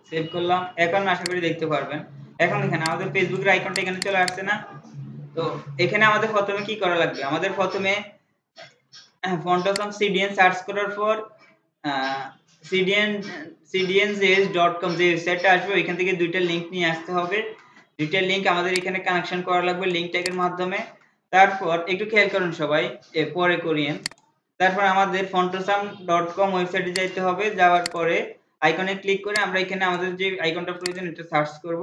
A: সেভ করলাম, এখন আশা করি দেখতে পারবেন। এখন এখানে আমাদের ফেসবুকের আইকনটা এখানে চলে আসছে না? তো এখানে আমাদের প্রথমে কি করা লাগবে, আমাদের প্রথমে ফন্টসম সিডিএন সার্চ করার পর cdns.com যে ওয়েবসাইটটা আসবে ওইখান থেকে দুইটা লিংক নিয়ে আসতে হবে। দুইটা লিংক আমাদের এখানে কানেকশন করা লাগবে লিংক ট্যাগের মাধ্যমে। তারপর একটু খেয়াল করুন সবাই, পরে করিয়েন। তারপর আমাদের fontosam.com ওয়েবসাইটে যাইতে হবে, যাওয়ার পরে আইকনে ক্লিক করে আমরা এখানে আমাদের যে আইকনটা প্রয়োজন এটা সার্চ করব।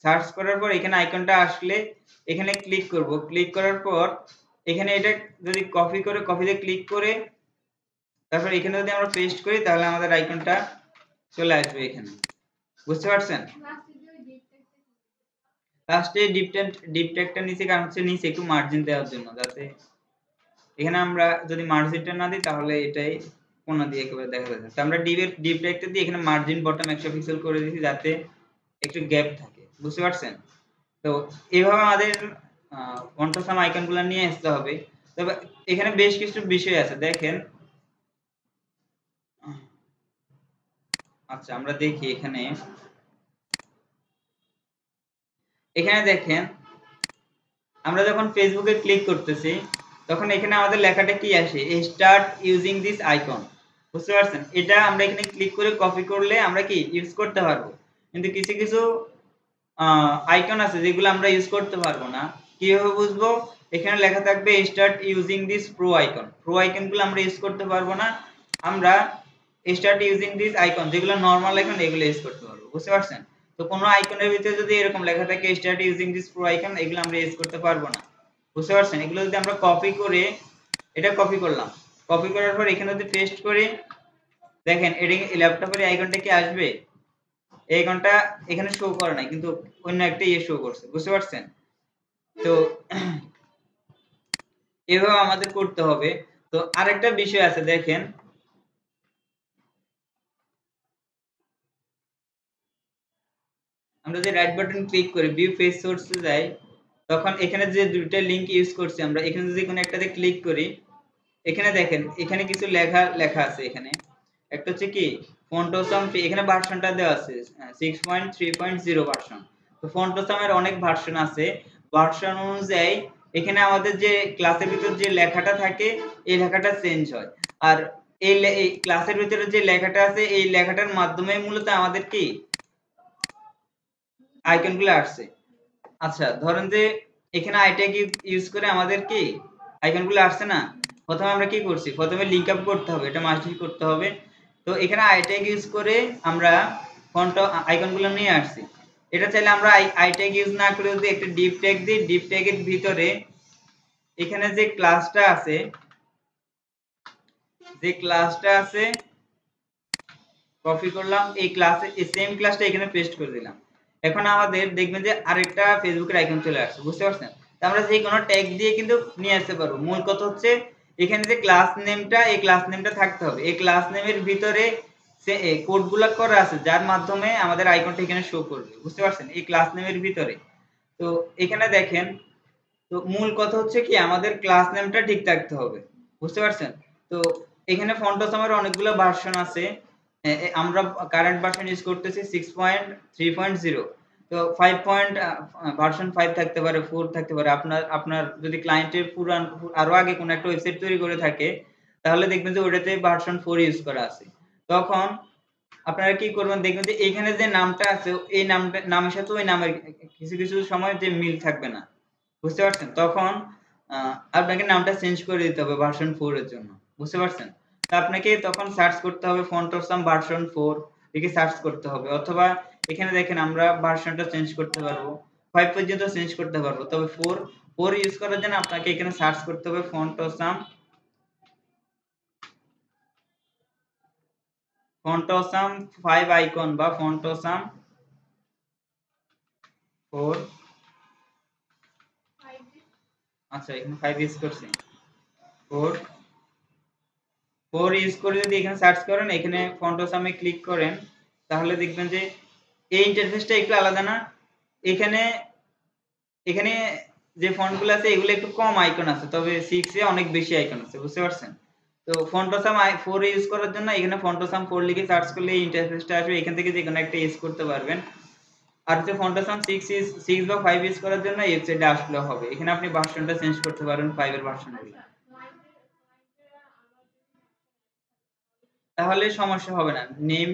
A: সার্চ করার পর এখানে আইকনটা আসলে এখানে ক্লিক করব। ক্লিক করার পর এখানে এটা যদি কপিতে ক্লিক করে তারপর এখানে যদি আমরা পেস্ট করি তাহলে আমাদের আইকনটা চলে আসবে এখানে। বুঝতে পারছেন? লাস্টে ডিপ ট্যাগটা নিচে কারণ হচ্ছে নিচে একটু মার্জিন দেওয়ার জন্য, যাতে এখানে আমরা যদি মার্জিনটা না দিই তাহলে এটাই কোণা দিয়ে একেবারে দেখা যাচ্ছে। তো আমরা ডিপ ট্যাগটা দিয়ে এখানে মার্জিন বটম 100 পিক্সেল করে দিয়েছি যাতে একটু গ্যাপ থাকে। বুঝতে পারছেন? তো এইভাবে আমাদের ফন্টসাম আইকনগুলো নিয়ে আসতে হবে। তবে এখানে বেশ কিছু বিষয় আছে দেখেন। আচ্ছা আমরা দেখি এখানে দেখেন আমরা যখন ফেসবুকে ক্লিক করতেছি তখন এখানে আমাদের লেখাটা কি আসে, স্টার্ট ইউজিং দিস আইকন। বুঝতে পারছেন? এটা আমরা এখানে ক্লিক করে কপি করলে আমরা কি ইউজ করতে পারবো, কিন্তু কিছু কিছু আইকন আছে যেগুলো আমরা ইউজ করতে পারবো না। কিভাবে বুঝবো? এখানে লেখা থাকবে start using this pro icon. Pro আইকনগুলো আমরা ইউজ করতে পারবো না, আমরা স্টার্ট ইউজিং দিস আইকন যেগুলো নরমাল আইকন এগুলো ইউজ করতে পারবো। বুঝতে পারছেন? তো কোনো আইকনের ভিতরে যদি এরকম লেখা থাকে start using this pro icon, এগুলো আমরা ইউজ করতে পারবো না। বুঝতে পারছেন? এগুলো যদি আমরা কপি করে, এটা কপি করলাম, কপি করার পর এখানে যদি পেস্ট করি দেখেন এটা ল্যাপটপের আইকনটা কি আসবে, এই আইকনটা এখানে শো করে নাই কিন্তু অন্য একটা ইয়ে শো করছে। বুঝতে পারছেন? তো এভাবে আমাদের করতে হবে। তো আরেকটা বিষয় আছে দেখেন, আমরা যে রাইট বাটন ক্লিক করি ভিউ পেজ সোর্সে যাই, তখন এখানে যে দুইটা লিংক ইউজ করছি আমরা, এখানে যদি কোনো একটাতে ক্লিক করি এখানে দেখেন এখানে কিছু লেখা আছে। এখানে একটা হচ্ছে কি ফন্টসাম, এখানে ভার্সনটা দেওয়া আছে 6.3.0 ভার্সন। তো ফন্টসামের অনেক ভার্সন আছে, ভার্সন অনুযায়ী এখানে আমাদের যে ক্লাসের ভিতর যে লেখাটা থাকে এই লেখাটা চেঞ্জ হয়। আর এই ক্লাসের ভিতরে যে লেখাটা আছে এই লেখাটার মাধ্যমে মূলত আমাদের কি আইকনগুলো আসছে। আচ্ছা ধরেন যে এখানে আইট্যাগ ইউজ করে আমাদের কি আইকনগুলো আসছে না, প্রথমে আমরা কি করছি, প্রথমে লিংক আপ করতে হবে, এটা মাস্টই করতে হবে। তো এখানে আইট্যাগ ইউজ করে আমরা ফন্ট আইকনগুলো নিয়ে আসছি। এটা চাইলে আমরা আইট্যাগ ইউজ না করে যদি একটা ডিপ ট্যাগ দিই, ডিপ ট্যাগের ভিতরে এখানে যে ক্লাসটা আছে কপি করলাম, এই ক্লাসে এই সেম ক্লাসটা এখানে পেস্ট করে দিলাম। এখন আমাদের দেখবেন যে আরেকটা ফেসবুকের আইকন চলে আসছে। বুঝতে পারছেন? তো আমরা যে কোনো ট্যাগ দিয়ে কিন্তু নিয়ে আসতে পারবো। মূল কথা হচ্ছে এখানে যে ক্লাস নেমটা, এই ক্লাস নেমটা থাকতে হবে। এই ক্লাস নেমের ভিতরে সে কোডগুলো করা আছে যার মাধ্যমে আমাদের আইকনটা এখানে শো করবে। বুঝতে পারছেন? এই ক্লাস নেমের ভিতরে। তো এখানে দেখেন, তো মূল কথা হচ্ছে কি আমাদের ক্লাস নেমটা ঠিক থাকতে হবে। বুঝতে পারছেন? তো এখানে ফন্টসামের অনেকগুলো ভার্সন আছে, আমরা কারেন্ট ভার্সন ইউজ করতেছি 6.3.0। তো 5 ভার্সন 5 থাকতে পারে, 4 থাকতে পারে। আপনার যদি ক্লায়েন্টের পুরান আরো আগে কোনো একটা ওয়েবসাইট তৈরি করে থাকে তাহলে দেখবেন যে ওটাতে ভার্সন 4 ইউজ করা আছে। তখন আপনারা কি করবেন, দেখবেন যে এখানে যে নামটা আছে এই নামের সাথে ওই নামের কিছু কিছু সময় যে মিল থাকবে না। বুঝতে পারছেন? তখন আপনাকে নামটা চেঞ্জ করে দিতে হবে ভার্সন 4 এর জন্য। বুঝতে পারছেন? তো আপনাকে তখন সার্চ করতে হবে ফন্টসাম ভার্সন 4 লিখে সার্চ করতে হবে, অথবা এখানে দেখেন আমরা ভার্সনটা চেঞ্জ করতে পারবো, 5 পর্যন্ত চেঞ্জ করতে পারবো। তবে 4 ইউজ করার জন্য আপনাকে এখানে সার্চ করতে হবে ফন্টসাম 5 আইকন বা ফন্টসাম 4। আচ্ছা এখানে 5 ইউজ করছি, 4 ইউজ করে যদি এখানে সার্চ করেন, এখানে ফন্টসামে ক্লিক করেন তাহলে দেখবেন যে এই ইন্টারফেসটা একটু আলাদা না? এখানে এখানে যে ফন্টগুলো আছে এগুলো একটু কম আইকন আছে, তবে 6 এ অনেক বেশি আইকন আছে। বুঝতে পারছেন? তো ফন্টোসাম 4 ইউজ করার জন্য এখানে ফন্টোসাম 4 লিখে সার্চ করলে এই ইন্টারফেসটা আসবে, এখান থেকে যে কোনো একটা ইউজ করতে পারবেন। আর হচ্ছে ফন্টোসাম 6 বা 5 ইউজ করার জন্য এই ওয়েবসাইটে আসলেও হবে, এখানে আপনি ভার্সনটা চেঞ্জ করতে পারবেন 5 এর ভার্সনগুলো,
B: আচ্ছা ক্লায়েন্টেরা আমার
A: তাহলে সমস্যা হবে না, নেম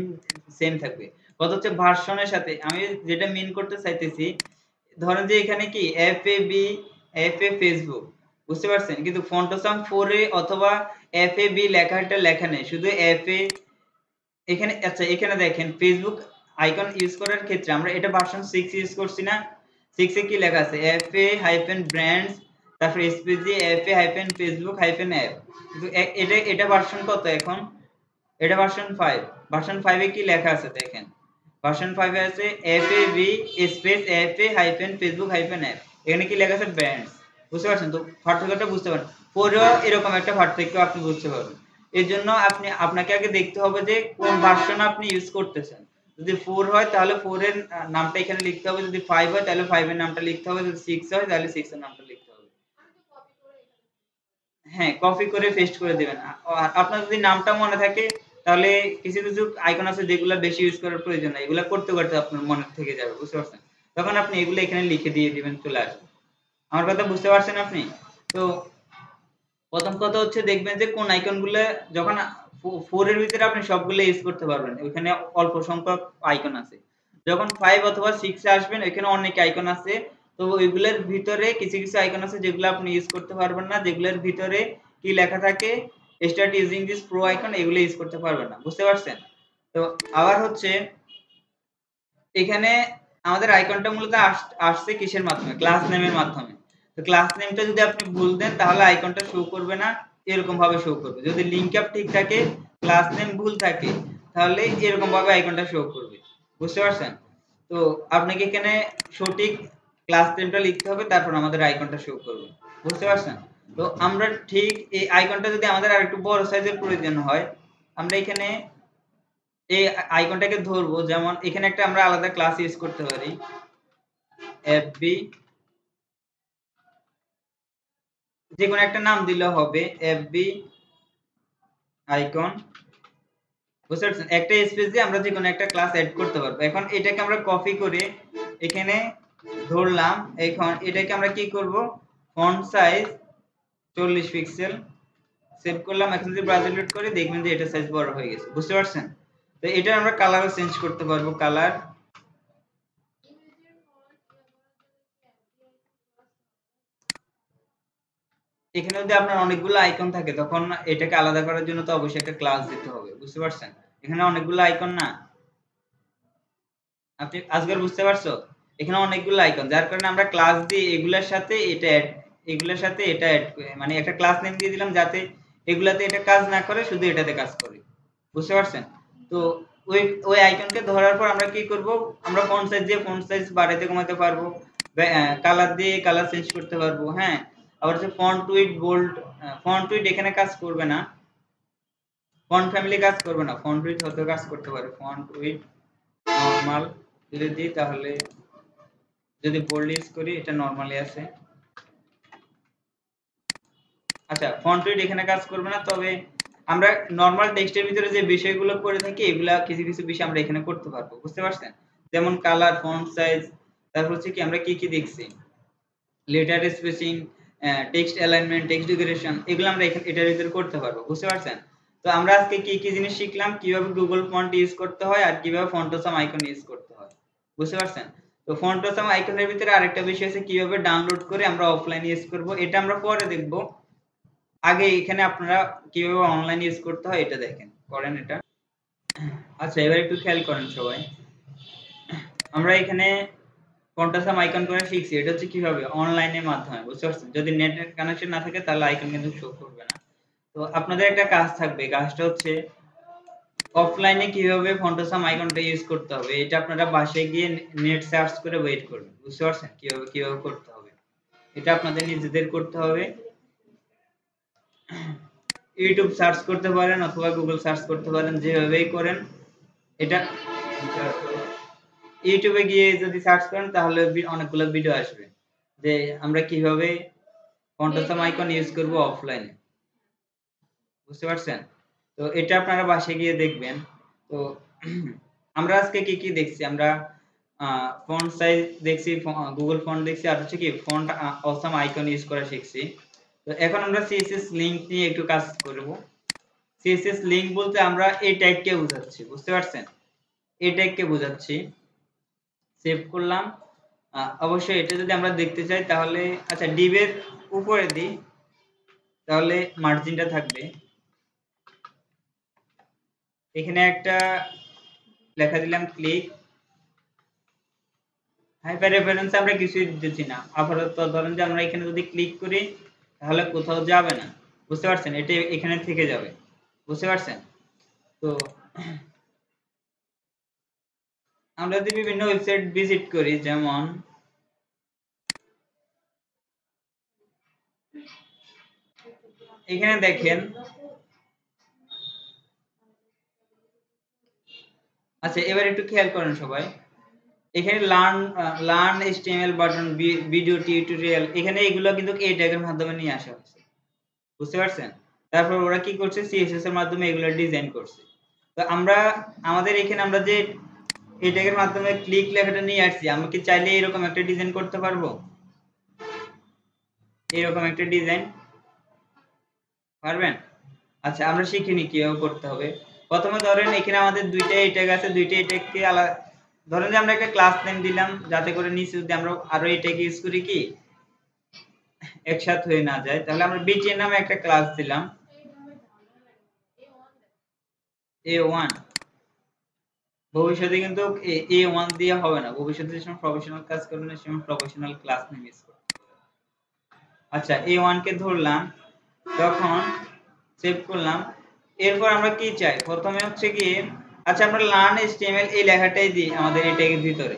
A: সেম থাকবে। কথা হচ্ছে ভার্সনের সাথে আমি যেটা মিন করতে চাইতেছি, ধরেন যে এখানে কি এফএবি এফএ ফেসবুক, বুঝতে পারছেন, কিন্তু ফন্টোসাম 4 এ অথবা এফএবি লেখাটা লেখা নেই, শুধু এফএ এখানে। আচ্ছা এখানে দেখেন ফেসবুক আইকন ইউজ করার ক্ষেত্রে আমরা এটা ভার্সন 6 ইউজ করছি না, 6 এ কি লেখা আছে এফএ হাইফেন ব্র্যান্ডস, তারপর স্পেস দিয়ে FA hyphen Facebook hyphen app, কিন্তু এটা ভার্সন কত এখন, এটা ভার্সন 5। ভার্সন 5 এ কি লেখা আছে দেখেন, ভার্সন 5 এ আছে FAB space FA hyphen Facebook hyphen app, এখানে কি লেখা আছে ব্র্যান্ডস, বুঝতে পারছেন তো পার্থক্যটা বুঝতে পারেন, পরেও এরকম একটা পার্থক্য আপনি বুঝতে পারবেন। এর জন্য আপনাকে আগে দেখতে হবে যে কোন ভার্সন আপনি ইউজ করতেছেন। যদি 4 হয় তাহলে 4 এর নামটা এখানে লিখতে হবে, যদি 5 হয় তাহলে 5 এর নামটা লিখতে হবে, যদি 6 হয় তাহলে 6 এর নামটা লিখতে হবে।
B: আমি তো কপি করে এখানে
A: হ্যাঁ, কপি করে পেস্ট করে দিবেন। আর আপনার যদি নামটা মনে থাকে তাহলে কিছু কিছু আইকন আছে যেগুলো বেশি ইউজ করার প্রয়োজন নাই, এগুলা করতে করতে আপনার মনে থেকে যাবে, বুঝতে পারছেন, তখন আপনি এগুলো এখানে লিখে দিয়ে দিবেন, চলে আসবে। আমার কথা বুঝতে পারছেন আপনি? তো প্রথম কথা হচ্ছে দেখবেন যে কোন আইকনগুলো যখন 4 এর ভিতরে আপনি সবগুলো ইউজ করতে পারবেন, ওইখানে অল্প সংখ্যক আইকন আছে। যখন 5 অথবা 6 এ আসবেন ওইখানে অনেক আইকন আছে, তো ওইগুলোর ভিতরে কিছু কিছু আইকন আছে যেগুলো আপনি ইউজ করতে পারবেন না, যেগুলোর ভিতরে কি লেখা থাকে start using this pro icon, এগুলো ইউজ করতে পারবেন না, বুঝতে পারছেন? তো আবার হচ্ছে এখানে আমাদের আইকনটা মূলত আসছে কিসের মাধ্যমে, ক্লাস নেমের মাধ্যমে। তো ক্লাস নেমটা যদি আপনি ভুল দেন তাহলে আইকনটা শো করবে না, এরকম ভাবে শো করবে। যদি লিংক আপ ঠিক থাকে, ক্লাস নেম ভুল থাকে, তাহলে এরকম ভাবে আইকনটা শো করবে, বুঝতে পারছেন? তো আপনাকে এখানে সঠিক ক্লাস নেমটা লিখতে হবে, তারপর আমাদের আইকনটা শো করবে, বুঝতে পারছেন? তো আমরা ঠিক এই আইকনটা যদি আমাদের আরেকটু বড় সাইজের প্রয়োজন হয়, আমরা এখানে এই আইকনটাকে ধরবো, যেমন এখানে একটা আমরা আলাদা ক্লাস ইউজ করতে পারি, এফবি, যে কোনো একটা নাম দিলে হবে, এফবি আইকন, বুঝতে পারছেন? একটা স্পেস দিয়ে আমরা যে কোনো একটা ক্লাস এড করতে পারবো। এখন এটাকে আমরা কপি করে এখানে ধরলাম, এখন এটাকে আমরা কি করব, ফন্ট সাইজ 40 পিক্সেল সেভ করলাম। এখন যদি ব্রাউজার লোড করি দেখবেন যে এটা সাইজ বড় হয়ে গেছে, বুঝতে পারছেন? তো এটা আমরা কালারও চেঞ্জ করতে পারবো, কালার
B: ইমেজের ফন্ট ব্যবহার করে কি এফবিআই ক্লাস
A: এখানে যদি আপনার অনেকগুলো আইকন থাকে তখন এটাকে আলাদা করার জন্য তো অবশ্যই একটা ক্লাস দিতে হবে, বুঝতে পারছেন? এখানে অনেকগুলো আইকন না, আপনি আজকাল বুঝতে পারছো, এখানে অনেকগুলো আইকন, যার কারণে আমরা ক্লাস দিয়ে এগুলোর সাথে এটা অ্যাড, এগুলোর সাথে এটা অ্যাড, মানে একটা ক্লাস নেম দিয়ে দিলাম যাতে এগুলাতে এটা কাজ না করে, শুধু এটাতে কাজ করে, বুঝতে পারছেন? তো ওই ওই আইকনকে ধরার পর আমরা কি করব, আমরা ফন্ট সাইজ দিয়ে ফন্ট সাইজ বাড়াতে কমাতে পারবো, কালার দিয়ে কালার চেঞ্জ করতে পারবো। হ্যাঁ, আবার হচ্ছে font width bold, font width এখানে কাজ করবে না, ফন্ট ফ্যামিলি কাজ করবে না, ফন্ট উইড হয়তো কাজ করতে পারে, ফন্ট উইড নরমাল যদি দিই তাহলে, যদি বোল্ড ইউজ করি এটা নরমালি আছে। আচ্ছা ফন্ট উইড এখানে কাজ করবে না, তবে আমরা নরমাল টেক্সটের ভিতরে যে বিষয়গুলো করে থাকি এগুলা কিছু কিছু বিষয় আমরা এখানে করতে পারবো, বুঝতে পারছেন? যেমন কালার, ফন্ট সাইজ, তারপর হচ্ছে কি আমরা কি কি দেখছি, letter spacing, text alignment, text decoration, এগুলো আমরা এখানে এটার ভিতরে করতে পারবো, বুঝতে পারছেন? তো আমরা আজকে কি কি জিনিস শিখলাম, কিভাবে গুগল ফন্ট ইউজ করতে হয় আর কিভাবে ফন্টোসাম আইকন ইউজ করতে হয়, বুঝতে পারছেন? তো ফন্টোসাম আইকনের ভিতরে আরেকটা বিষয় আছে কিভাবে ডাউনলোড করে আমরা অফলাইন ইউজ করব, এটা আমরা পরে দেখব। আগে এখানে আপনারা কিভাবে অনলাইন ইউজ করতে হয় এটা দেখেন, করেন এটা। আচ্ছা এবার একটু খেয়াল করেন সবাই, আমরা এখানে ফন্টাসাম আইকন করে শিখছি, এটা হচ্ছে কিভাবে অনলাইনের মাধ্যমে, বুঝতে পারছেন? যদি নেটের কানেকশন না থাকে তাহলে আইকন কিন্তু শো করবে না। তো আপনাদের একটা কাজ থাকবে, কাজটা হচ্ছে অফলাইনে কিভাবে ফন্টাসাম আইকনটা ইউজ করতে হবে এটা আপনারা বাসায় গিয়ে নেট সার্চ করে ওয়েট করবেন, বুঝতে পারছেন কিভাবে কিভাবে করতে হবে, এটা আপনাদের নিজেদের করতে হবে। ইউটিউব সার্চ করতে পারেন অথবা গুগল সার্চ করতে পারেন, যেভাবেই করেন এটা। ইউটিউবে গিয়ে যদি সার্চ করেন তাহলে অনেকগুলো ভিডিও আসবে যে আমরা কিভাবে ফন্টাসাম আইকন ইউজ করব অফলাইনে, বুঝতে পারছেন? তো এটা আপনারা বাসায় গিয়ে দেখবেন। তো আমরা আজকে কি, কি দেখছি? আমরা ফন্ট সাইজ দেখছি, Google ফন্ট দেখছি, আর হচ্ছে কি ফন্ট অসাম আইকন ইউজ করা শিখছি। তো এখন আমরা CSS লিঙ্ক নিয়ে একটু কাজ করব। CSS লিঙ্ক বলতে আমরা এই ট্যাগকে বোঝাচ্ছি, বুঝতে পারছেন? এই ট্যাগকে বোঝাচ্ছি। সেভ করলাম। অবশ্যই এটা যদি আমরা দেখতে চাই তাহলে আচ্ছা div এর উপরে দিই, তাহলে মার্জিনটা থাকবে। এখানে একটা লেখা দিলাম ক্লিক। হাইপার রেফারেন্স আমরা কিছুই দিচ্ছি না। আপাতত ধরেন যে আমরা এখানে যদি ক্লিক করি তাহলে কোথাও যাবে না, বুঝতে পারছেন? এটা এখানে থেকে যাবে, বুঝতে পারছেন? তো আমরা যদি বিভিন্ন ওয়েবসাইট ভিজিট করি, যেমন এখানে দেখেন, আচ্ছা এবার একটু খেয়াল করেন সবাই, এখানে learn HTML button, video tutorial, এখানে এগুলো কিন্তু এই ট্যাগের মাধ্যমে নিয়ে আসা হচ্ছে, বুঝতে পারছেন? তারপর ওরা কি করছে, CSS এর মাধ্যমে এগুলো ডিজাইন করছে। তো আমরা আমাদের এখানে আমরা যে এই ট্যাগের মাধ্যমে ক্লিক লেখাটা নিয়ে আসছি, আমরা কি চাইলে এরকম একটা ডিজাইন করতে পারবো? এরকম একটা ডিজাইন পারবেন? আচ্ছা আমরা শিখিনি কিভাবে করতে হবে। প্রথমে ধরেন এখানে আমাদের দুইটা এই ট্যাগ আছে, দুইটা এই ট্যাগকে আলাদা ধরেন যে আমরা একটা ক্লাস নেম দিলাম, যাতে করে নিচে যদি আমরা আরো এই ট্যাগ ইউজ করি কি একসাথে হয়ে না যায়, তাহলে আমরা বিটিএ নামে একটা ক্লাস দিলাম A1। ভবিষ্যতে কিন্তু A1 দিয়ে হবে না, ভবিষ্যতে যখন প্রফেশনাল কাজ করবেন সেসময় প্রফেশনাল ক্লাস নেম ইউজ করতে হবে। আচ্ছা A1 কে ধরলাম, তখন সেভ করলাম। এরপর আমরা কি চাই, প্রথমে হচ্ছে কি আচ্ছা আমরা লার্ন HTML এই লেখাটাই দিই আমাদের এই ট্যাগের ভিতরে।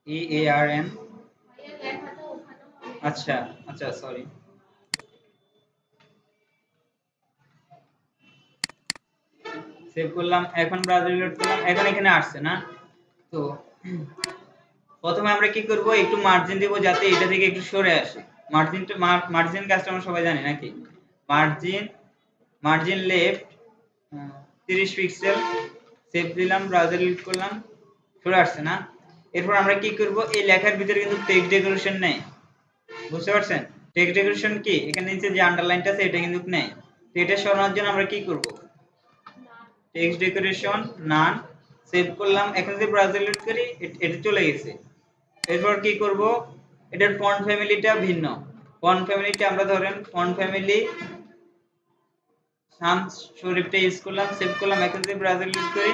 A: LEARN, আচ্ছা আচ্ছা সরি, সেভ করলাম। এখন ব্রাউজার লোড করলাম, এখন এখানে আসছে না। তো প্রথমে আমরা কি করব, একটু মার্জিন দেব যাতে এটা থেকে একটু সরে আসে। মার্জিন কাজটা আমরা সবাই জানি নাকি? মার্জিন লেফট 30 পিক্সেল, সেভ দিলাম, ব্রাউজার লোড করলাম, সরে আসছে না। এরপর আমরা কি করব, এই লেখার ভিতরে কিন্তু টেক্সট ডেকোরেশন নেই, বুঝতে পারছেন? টেক্সট ডেকোরেশন কি, এখানে নিচে যে আন্ডারলাইনটা আছে এটা কিন্তু নেই। তো এটা সরানোর জন্য আমরা কি করব, টেক্সট ডেকোরেশন নান, সেভ করলাম। এখন যদি ব্রাউজার লোড করি এটা চলে গেছে। এরপর কি করব, এটার ফন্ট ফ্যামিলিটা ভিন্ন। ফন্ট ফ্যামিলিটা আমরা ধরেন ফন্ট ফ্যামিলি শামস শরীফটা ইউজ করলাম, সেভ করলাম। এখন যদি ব্রাউজার লোড করি,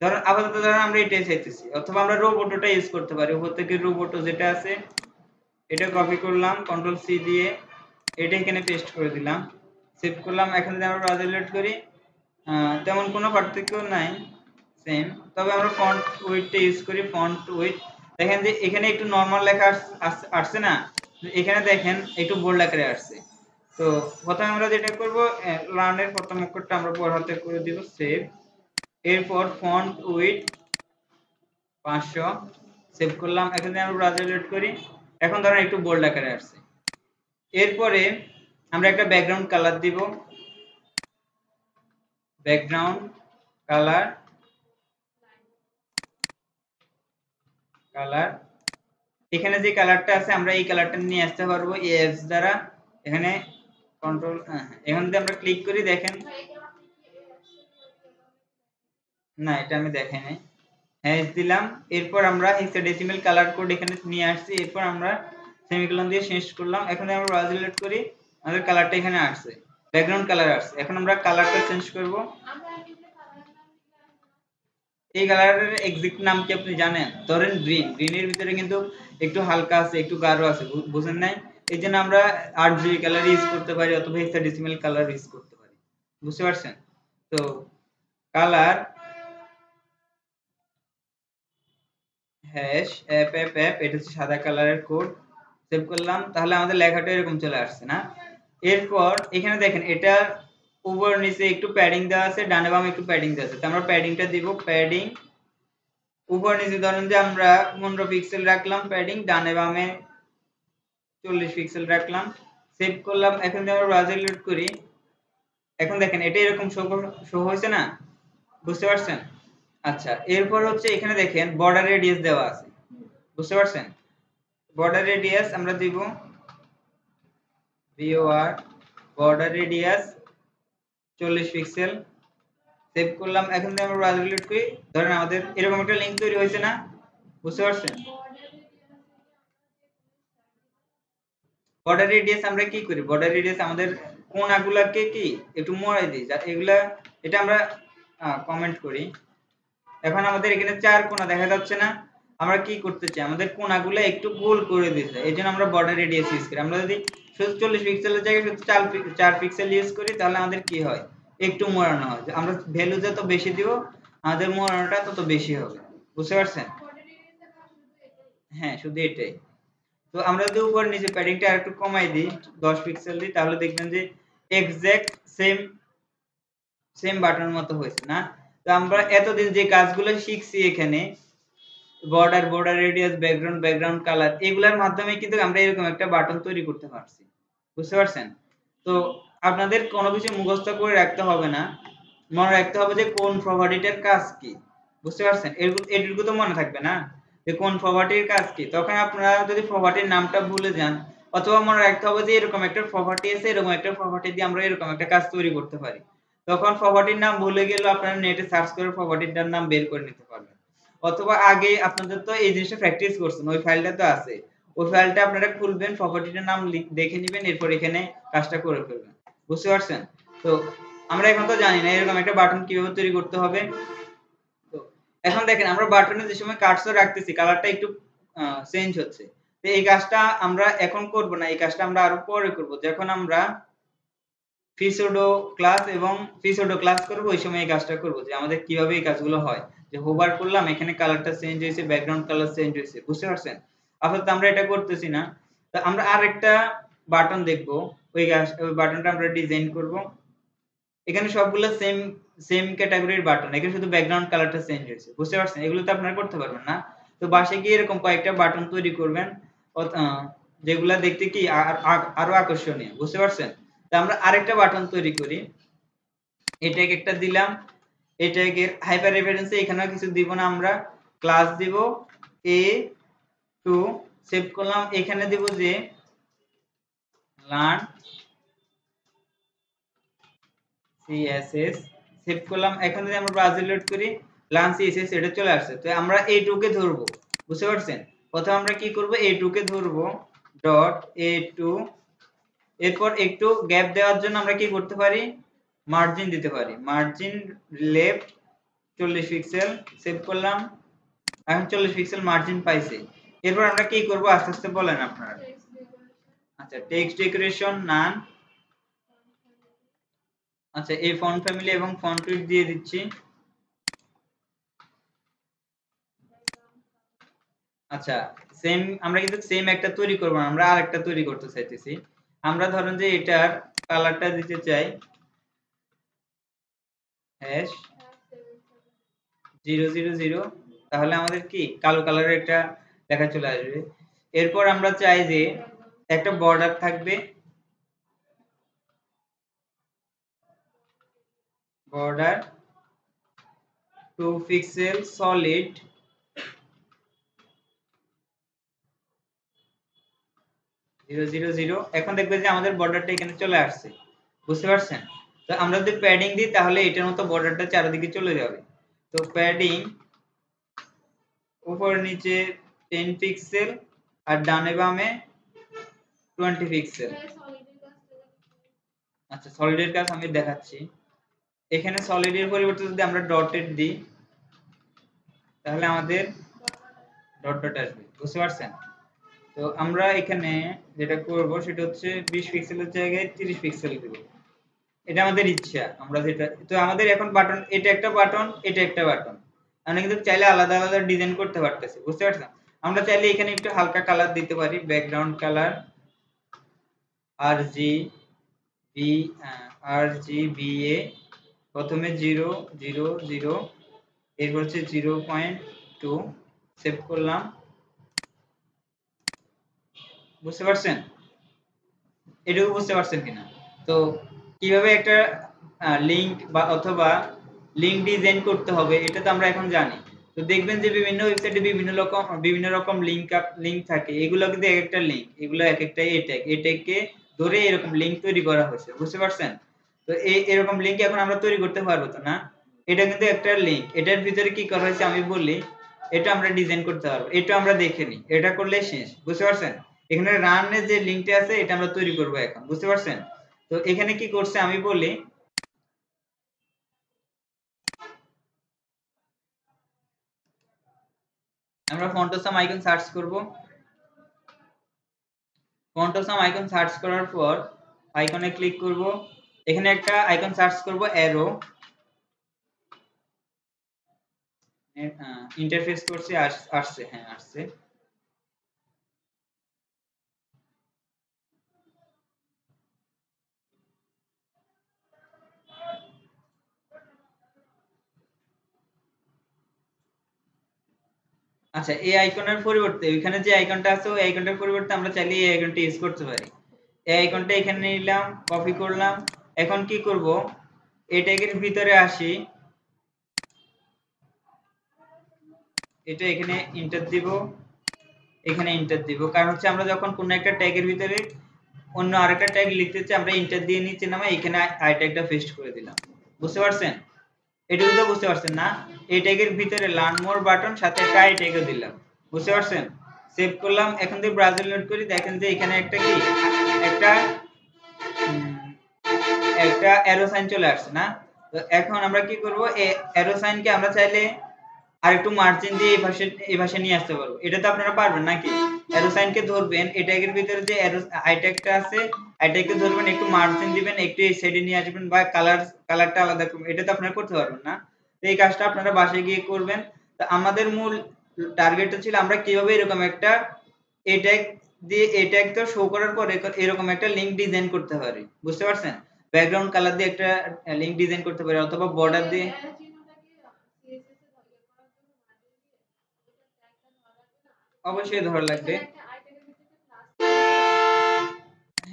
A: ধরেন আপাতত ধরেন আমরা এটাই চাইতেছি, অথবা আমরা রোবোটোটা ইউজ করতে পারি। উপর থেকে রোবোটো যেটা আছে এটা কপি করলাম কন্ট্রোল সি দিয়ে, এটা এখানে পেস্ট করে দিলাম, সেভ করলাম। এখন যদি আমরা ব্রাউজার লোড করি তেমন কোনো পার্থক্য নাই, সেম। তবে আমরা ফন্ট উইডথটা ইউজ করি, ফন্ট উইড দেখেন যে এখানে একটু নরমাল লেখা আসছে না, এখানে দেখেন একটু বোল্ড আকারে আসছে। তো প্রথমে আমরা যেটা করব, লার্নের প্রথম অক্ষরটা আমরা বড় হাতে করে দিব, সেভ। এরপর ফন্ট উইড 500, সেভ করলাম। এখন যদি আমরা ব্রাউজার লোড করি, এখন ধরেন একটু বোল্ড আকারে আসছে। এরপরে আমরা একটা ব্যাকগ্রাউন্ড কালার দিব, ব্যাকগ্রাউন্ড কালার এখানে যে কালারটা আছে আমরা এই কালারটা নিয়ে আসতে পারবো এই অ্যাপস দ্বারা। এখানে কন্ট্রোল, এখন যদি আমরা ক্লিক করি দেখেন, না এটা আমি দেখাই নাই, হ্যাঁ দিলাম। এরপর আমরা হেক্সাডেসিমাল কালার কোড এখানে নিয়ে আসছি, এরপর আমরা সেমিকোলন দিয়ে শেষ করলাম। এখন আমরা ব্রাউজার লোড করি, আমাদের কালারটা এখানে আসছে, ব্যাকগ্রাউন্ড কালার আসছে। এখন আমরা কালারটা চেঞ্জ করব। এই কালারের এক্সাক্ট নাম কি আপনি জানেন? ধরেন গ্রিনের ভিতরে কিন্তু একটু হালকা আছে, একটু গাঢ় আছে, বুঝেন নাই? এই জন্য আমরা RGB কালার ইউজ করতে পারি অথবা হেক্সাডেসিমাল কালার ইউজ করতে পারি, বুঝতে পারছেন? তো কালার হ্যাশ FFF, এটা হচ্ছে সাদা কালারের কোড, সেভ করলাম। তাহলে আমাদের লেখাটা এরকম চলে আসছে না? এরপর এখানে দেখেন এটা উপর নিচে একটু প্যাডিং দেওয়া আছে, ডানে বামে একটু প্যাডিং দেওয়া আছে, তো আমরা প্যাডিংটা দিব, প্যাডিং উপর নিচে ধরেন যে আমরা 15 পিক্সেল রাখলাম প্যাডিং, ডানে বামে 40 পিক্সেল রাখলাম, সেভ করলাম। এখন যদি আমরা ব্রাউজার লোড করি, এখন দেখেন এটা এরকম শো হয়েছে না, বুঝতে পারছেন? আচ্ছা, এরপর হচ্ছে এখানে দেখেন বর্ডার রেডিয়াস দেওয়া আছে, বুঝতে পারছেন? বর্ডার রেডিয়াস আমরা দিব VOR border radius 40 pixel, save করলাম। এখন যদি আমরা ব্রাউজার লোড করি, ধরেন আমাদের এরকম একটা লিংক তৈরি হয়েছে না, বুঝতে পারছেন? বর্ডার রেডিয়াস আমরা কি করি, বর্ডার রেডিয়াস আমাদের কোণাগুলোকে কি একটু মোড়াই দিই, যাতে এগুলা, এটা আমরা কমেন্ট করি। এখন আমাদের এখানে 4 কোণা দেখা যাচ্ছে না, আমরা কি করতে চাই, আমাদের কোণাগুলো একটু গোল করে দিতে চাই, এজন্য আমরা বর্ডার রেডিয়াস ইউজ করি। আমরা যদি শুধু 40 পিক্সেলের জায়গায় শুধু 4 পিক্সেল ইউজ করি, তাহলে আমাদের কি হয়, একটু মোড়ানো হয়। আমরা ভ্যালু যত বেশি দিব, আমাদের মোড়ানোটা তত বেশি হবে, বুঝতে পারছেন? হ্যাঁ, শুধু এটাই। তো আমরা যদি উপর নিচে প্যাডিংটা আরেকটু কমাই দিই, 10 পিক্সেল দিই, তাহলে দেখবেন যে এক্সাক্ট সেম বাটনের মতো হয়েছে না? তো আমরা এতদিন যে কাজগুলো শিখছি এখানে, বর্ডার রেডিয়াস, ব্যাকগ্রাউন্ড কালার, এগুলোর মাধ্যমে কিন্তু আমরা এরকম একটা বাটন তৈরি করতে পারছি, বুঝতে পারছেন? তো আপনাদের কোনো কিছু মুখস্থ করে রাখতে হবে না, মনে রাখতে হবে যে কোন প্রপার্টিটার কাজ কি, বুঝতে পারছেন? এটুকু তো মনে থাকবে না যে কোন প্রপার্টির কাজ কি। তখন আপনারা যদি প্রপার্টির নামটা ভুলে যান, অথবা মনে রাখতে হবে যে এরকম একটা প্রপার্টি আছে, এরকম একটা প্রপার্টি দিয়ে আমরা এরকম একটা কাজ তৈরি করতে পারি, তখন প্রপার্টির নাম ভুলে গেলেও আপনারা নেটে সার্চ করে প্রপার্টিটার নাম বের করে নিতে পারবেন। অথবা আগে আপনাদের তো এই জিনিসটা প্র্যাকটিস করছেন, ওই ফাইলটা তো আছে, ওই ফাইলটা আপনারা খুলবেন, প্রপার্টিটার নাম দেখে নেবেন, এরপর এখানে কাজটা করে ফেলবেন, বুঝতে পারছেন? তো আমরা এখন তো জানি না এরকম একটা বাটন কিভাবে তৈরি করতে হবে। তো এখন দেখেন আমরা বাটনে যে সময় কার্সর রাখতেছি, কালারটা একটু চেঞ্জ হচ্ছে। তো এই কাজটা আমরা এখন করব না, এই কাজটা আমরা আরো পরে করব, যখন আমরা ফিসোডো ক্লাস এবং ফিসোডো ক্লাস করব, ওই সময় এই কাজটা করব, যে আমাদের কিভাবে এই কাজগুলো হয়, যে হোভার করলাম, এখানে কালারটা চেঞ্জ হয়েছে, ব্যাকগ্রাউন্ড কালার চেঞ্জ হয়েছে, বুঝতে পারছেন? আপাতত আমরা এটা করতেছি না। তো আমরা আরেকটা বাটন দেখব, ওই বাটনটা আমরা ডিজাইন করব। এখানে সবগুলো সেম ক্যাটাগরির বাটন, এখানে শুধু ব্যাকগ্রাউন্ড কালারটা চেঞ্জ হয়েছে, বুঝতে পারছেন? এগুলো তো আপনারা করতে পারবেন না। তো বাসায় গিয়ে এরকম কয়েকটা বাটন তৈরি করবেন, যেগুলা দেখতে কি আরো আকর্ষণীয়, বুঝতে পারছেন? তো আমরা আরেকটা বাটন তৈরি করি, এটা একটা দিলাম, এটা এর হাইপার রেফারেন্সে এখানেও কিছু দিব না, আমরা ক্লাস দিব a2, সেভ করলাম। এখানে দিব যে লার্ন CSS, সেভ করলাম। এখন যদি আমরা ব্রাউজার লোড করি, লার্ন CSS এটা চলে আসছে। তো আমরা a2 কে ধরবো, বুঝতে পারছেন? প্রথমে আমরা কি করব, a2 কে ধরবো, ডট a2, এরপর একটু গ্যাপ দেওয়ার জন্য আমরা কি করতে পারি, মার্জিন দিতে পারি, মার্জিন লেফট 40 পিক্সেল, সেভ করলাম। এখন 40 পিক্সেল মার্জিন পাইছে। এরপর আমরা কি করব, আস্তে আস্তে বলেন আপনারা। আচ্ছা, টেক্সট ডেকোরেশন নান, আচ্ছা এই ফন্ট ফ্যামিলি এবং ফন্ট উইডথ দিয়ে দিচ্ছি। আচ্ছা, সেম, আমরা কিন্তু সেম একটা তৈরি করব না, আমরা আরেকটা তৈরি করতে চাইতেছি। আমরা ধরুন যে এটার কালারটা দিতে চাই #000, তাহলে আমাদের কি কালো কালারের একটা লেখা চলে আসবে। এরপর আমরা চাই যে একটা বর্ডার থাকবে, বর্ডার 2 পিক্সেল সলিড 000। এখন দেখবেন যে আমাদের বর্ডারটা এখানে চলে আসছে, বুঝতে পারছেন? তো আমরা যদি প্যাডিং দিই, তাহলে এটার মতো বর্ডারটা চারিদিকে চলে যাবে। তো প্যাডিং উপর নিচে 10 পিক্সেল আর ডানে বামে 20 পিক্সেল। আচ্ছা, সলিডের কাজ আমি দেখাচ্ছি। এখানে সলিডের পরিবর্তে যদি আমরা ডটেড দিই, তাহলে আমাদের ডট ডট আসবে, বুঝতে পারছেন? তো আমরা এখানে যেটা করব সেটা হচ্ছে 20 পিক্সেলের জায়গায় 30 পিক্সেল দেব, এটা আমাদের ইচ্ছা। আমরা যেটা, তো আমাদের এখন বাটন, এটা একটা বাটন, এটা একটা বাটন, আমরা কিন্তু চাইলে আলাদা আলাদা ডিজাইন করতে পারতেছি, বুঝতে পারছেন? আমরা চাইলে এখানে একটু হালকা কালার দিতে পারি, ব্যাকগ্রাউন্ড কালার RGBA, প্রথমে 000, এরপর হচ্ছে 0.5, টু সেভ করলাম। বুঝতে পারছেন? এটুকু বুঝতে পারছেন কিনা? তো কিভাবে একটা লিংক বা অথবা লিংক ডিজাইন করতে হবে এটা তো আমরা এখন জানি। তো দেখবেন যে বিভিন্ন ওয়েবসাইটে বিভিন্ন রকম লিংক থাকে, এগুলো কিন্তু এক একটা লিংক, এগুলো এক একটা এ ট্যাগকে ধরে এরকম লিংক তৈরি করা হয়েছে। বুঝতে পারছেন? তো এরকম লিংক এখন আমরা তৈরি করতে পারবো তো না? এটা কিন্তু একটা লিংক, এটার ভিতরে কি করা হয়েছে আমি বলি, এটা আমরা ডিজাইন করতে পারবো, এটা আমরা দেখে নিই, এটা করলে শেষ। বুঝতে পারছেন? এখানে রানের যে লিংকটা আছে এটা আমরা তৈরি করব এখন। বুঝতে পারছেন? তো এখানে কি করছে আমি বলি, আমরা ফন্ট অসাম আইকন সার্চ করব। ফন্ট অসাম আইকন সার্চ করার পর আইকনে ক্লিক করব। এখানে একটা আইকন সার্চ করব, অ্যারো। ইন্টারফেস করছে, আসছে, হ্যাঁ আসছে। আচ্ছা, এই আইকনের পরিবর্তে ওইখানে যে আইকনটা আছে ওই আইকনটার পরিবর্তে আমরা চাইলে এই আইকনটা ইউজ করতে পারি। এই আইকনটা এখানে নিলাম, কপি করলাম। এখন কি করব, এই ট্যাগের ভিতরে আসি, এটা এখানে এন্টার দিব, এখানে এন্টার দিব। কারণ হচ্ছে আমরা যখন কোনো একটা ট্যাগের ভিতরে অন্য আরেকটা ট্যাগ লিখতে চাই আমরা এন্টার দিয়ে নিচে নামে এখানে আই ট্যাগটা পেস্ট করে দিলাম। বুঝতে পারছেন? এটুকু তো বুঝতে পারছেন না? এই ট্যাগের ভিতরে লার্ন মোর বাটন সাথে একটা আই ট্যাগও দিলাম। বুঝতে পারছেন? সেভ করলাম। এখন যদি ব্রাউজার লোড করি দেখেন যে এখানে একটা কি একটা একটা অ্যারো সাইন চলে আসছে না? তো এখন আমরা কি করব, এই অ্যারো সাইনকে আমরা চাইলে আর একটু মার্জিন দিয়ে এই পাশে নিয়ে আসতে পারবো। এটা তো আপনারা পারবেন নাকি? অ্যারো সাইনকে ধরবেন, এই ট্যাগের ভিতরে যে অ্যারো আই ট্যাগটা আছে, আই ট্যাগকে ধরবেন, একটু মার্জিন দিবেন, একটু এই সাইডে নিয়ে আসবেন বা কালারটা আলাদা করবেন। এটা তো আপনারা করতে পারবেন না? তো এই কাজটা আপনারা বাসায় গিয়ে করবেন। তো আমাদের মূল টার্গেটটা ছিল আমরা কিভাবে এরকম একটা এই ট্যাগ দিয়ে এই ট্যাগটা শো করার পর এরকম একটা লিংক ডিজাইন করতে পারি। বুঝতে পারছেন? ব্যাকগ্রাউন্ড কালার দিয়ে একটা লিংক ডিজাইন করতে পারি অথবা বর্ডার দিয়ে। অবশ্যই ধরা লাগবে।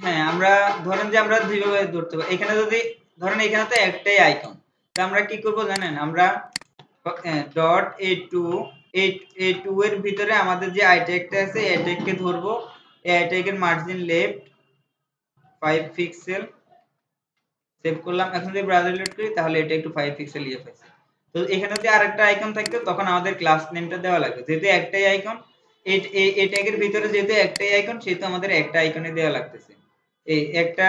A: হ্যাঁ, আমরা ধরেন যে আমরা যেভাবে ধরতে পারি, এখানে যদি ধরেন এখানে তো একটাই আইকন, তো আমরা কি করব জানেন? আমরা ডট এ টু এর ভিতরে আমাদের যে আই ট্যাগটা আছে এই ট্যাগকে ধরবো। এই আই ট্যাগের মার্জিন লেফট 5 পিক্সেল, সেভ করলাম। এখন যদি ব্রাউজার লোড করি তাহলে এটা একটু 5 পিক্সেল ইয়ে পাইছে। তো এখানে যদি আরেকটা আইকন থাকতো তখন আমাদের ক্লাস নেমটা দেওয়া লাগবে। যেহেতু একটাই আইকন, এই ট্যাগের ভিতরে যেহেতু একটাই আইকন সেহেতু আমাদের একটা আইকনে দেওয়া লাগতেছে। এই একটা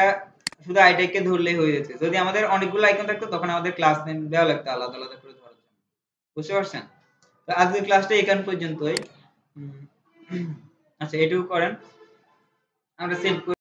A: শুধু আই ট্যাগকে ধরলেই হয়ে যেত। যদি আমাদের অনেকগুলো আইকন থাকতো তখন আমাদের ক্লাস নেম দেওয়া লাগতো আলাদা আলাদা করে ধরার জন্য। বুঝতে পারছেন? তো আজকের ক্লাসটা এখান পর্যন্তই। আচ্ছা, এটুকু করেন, আমরা সেভ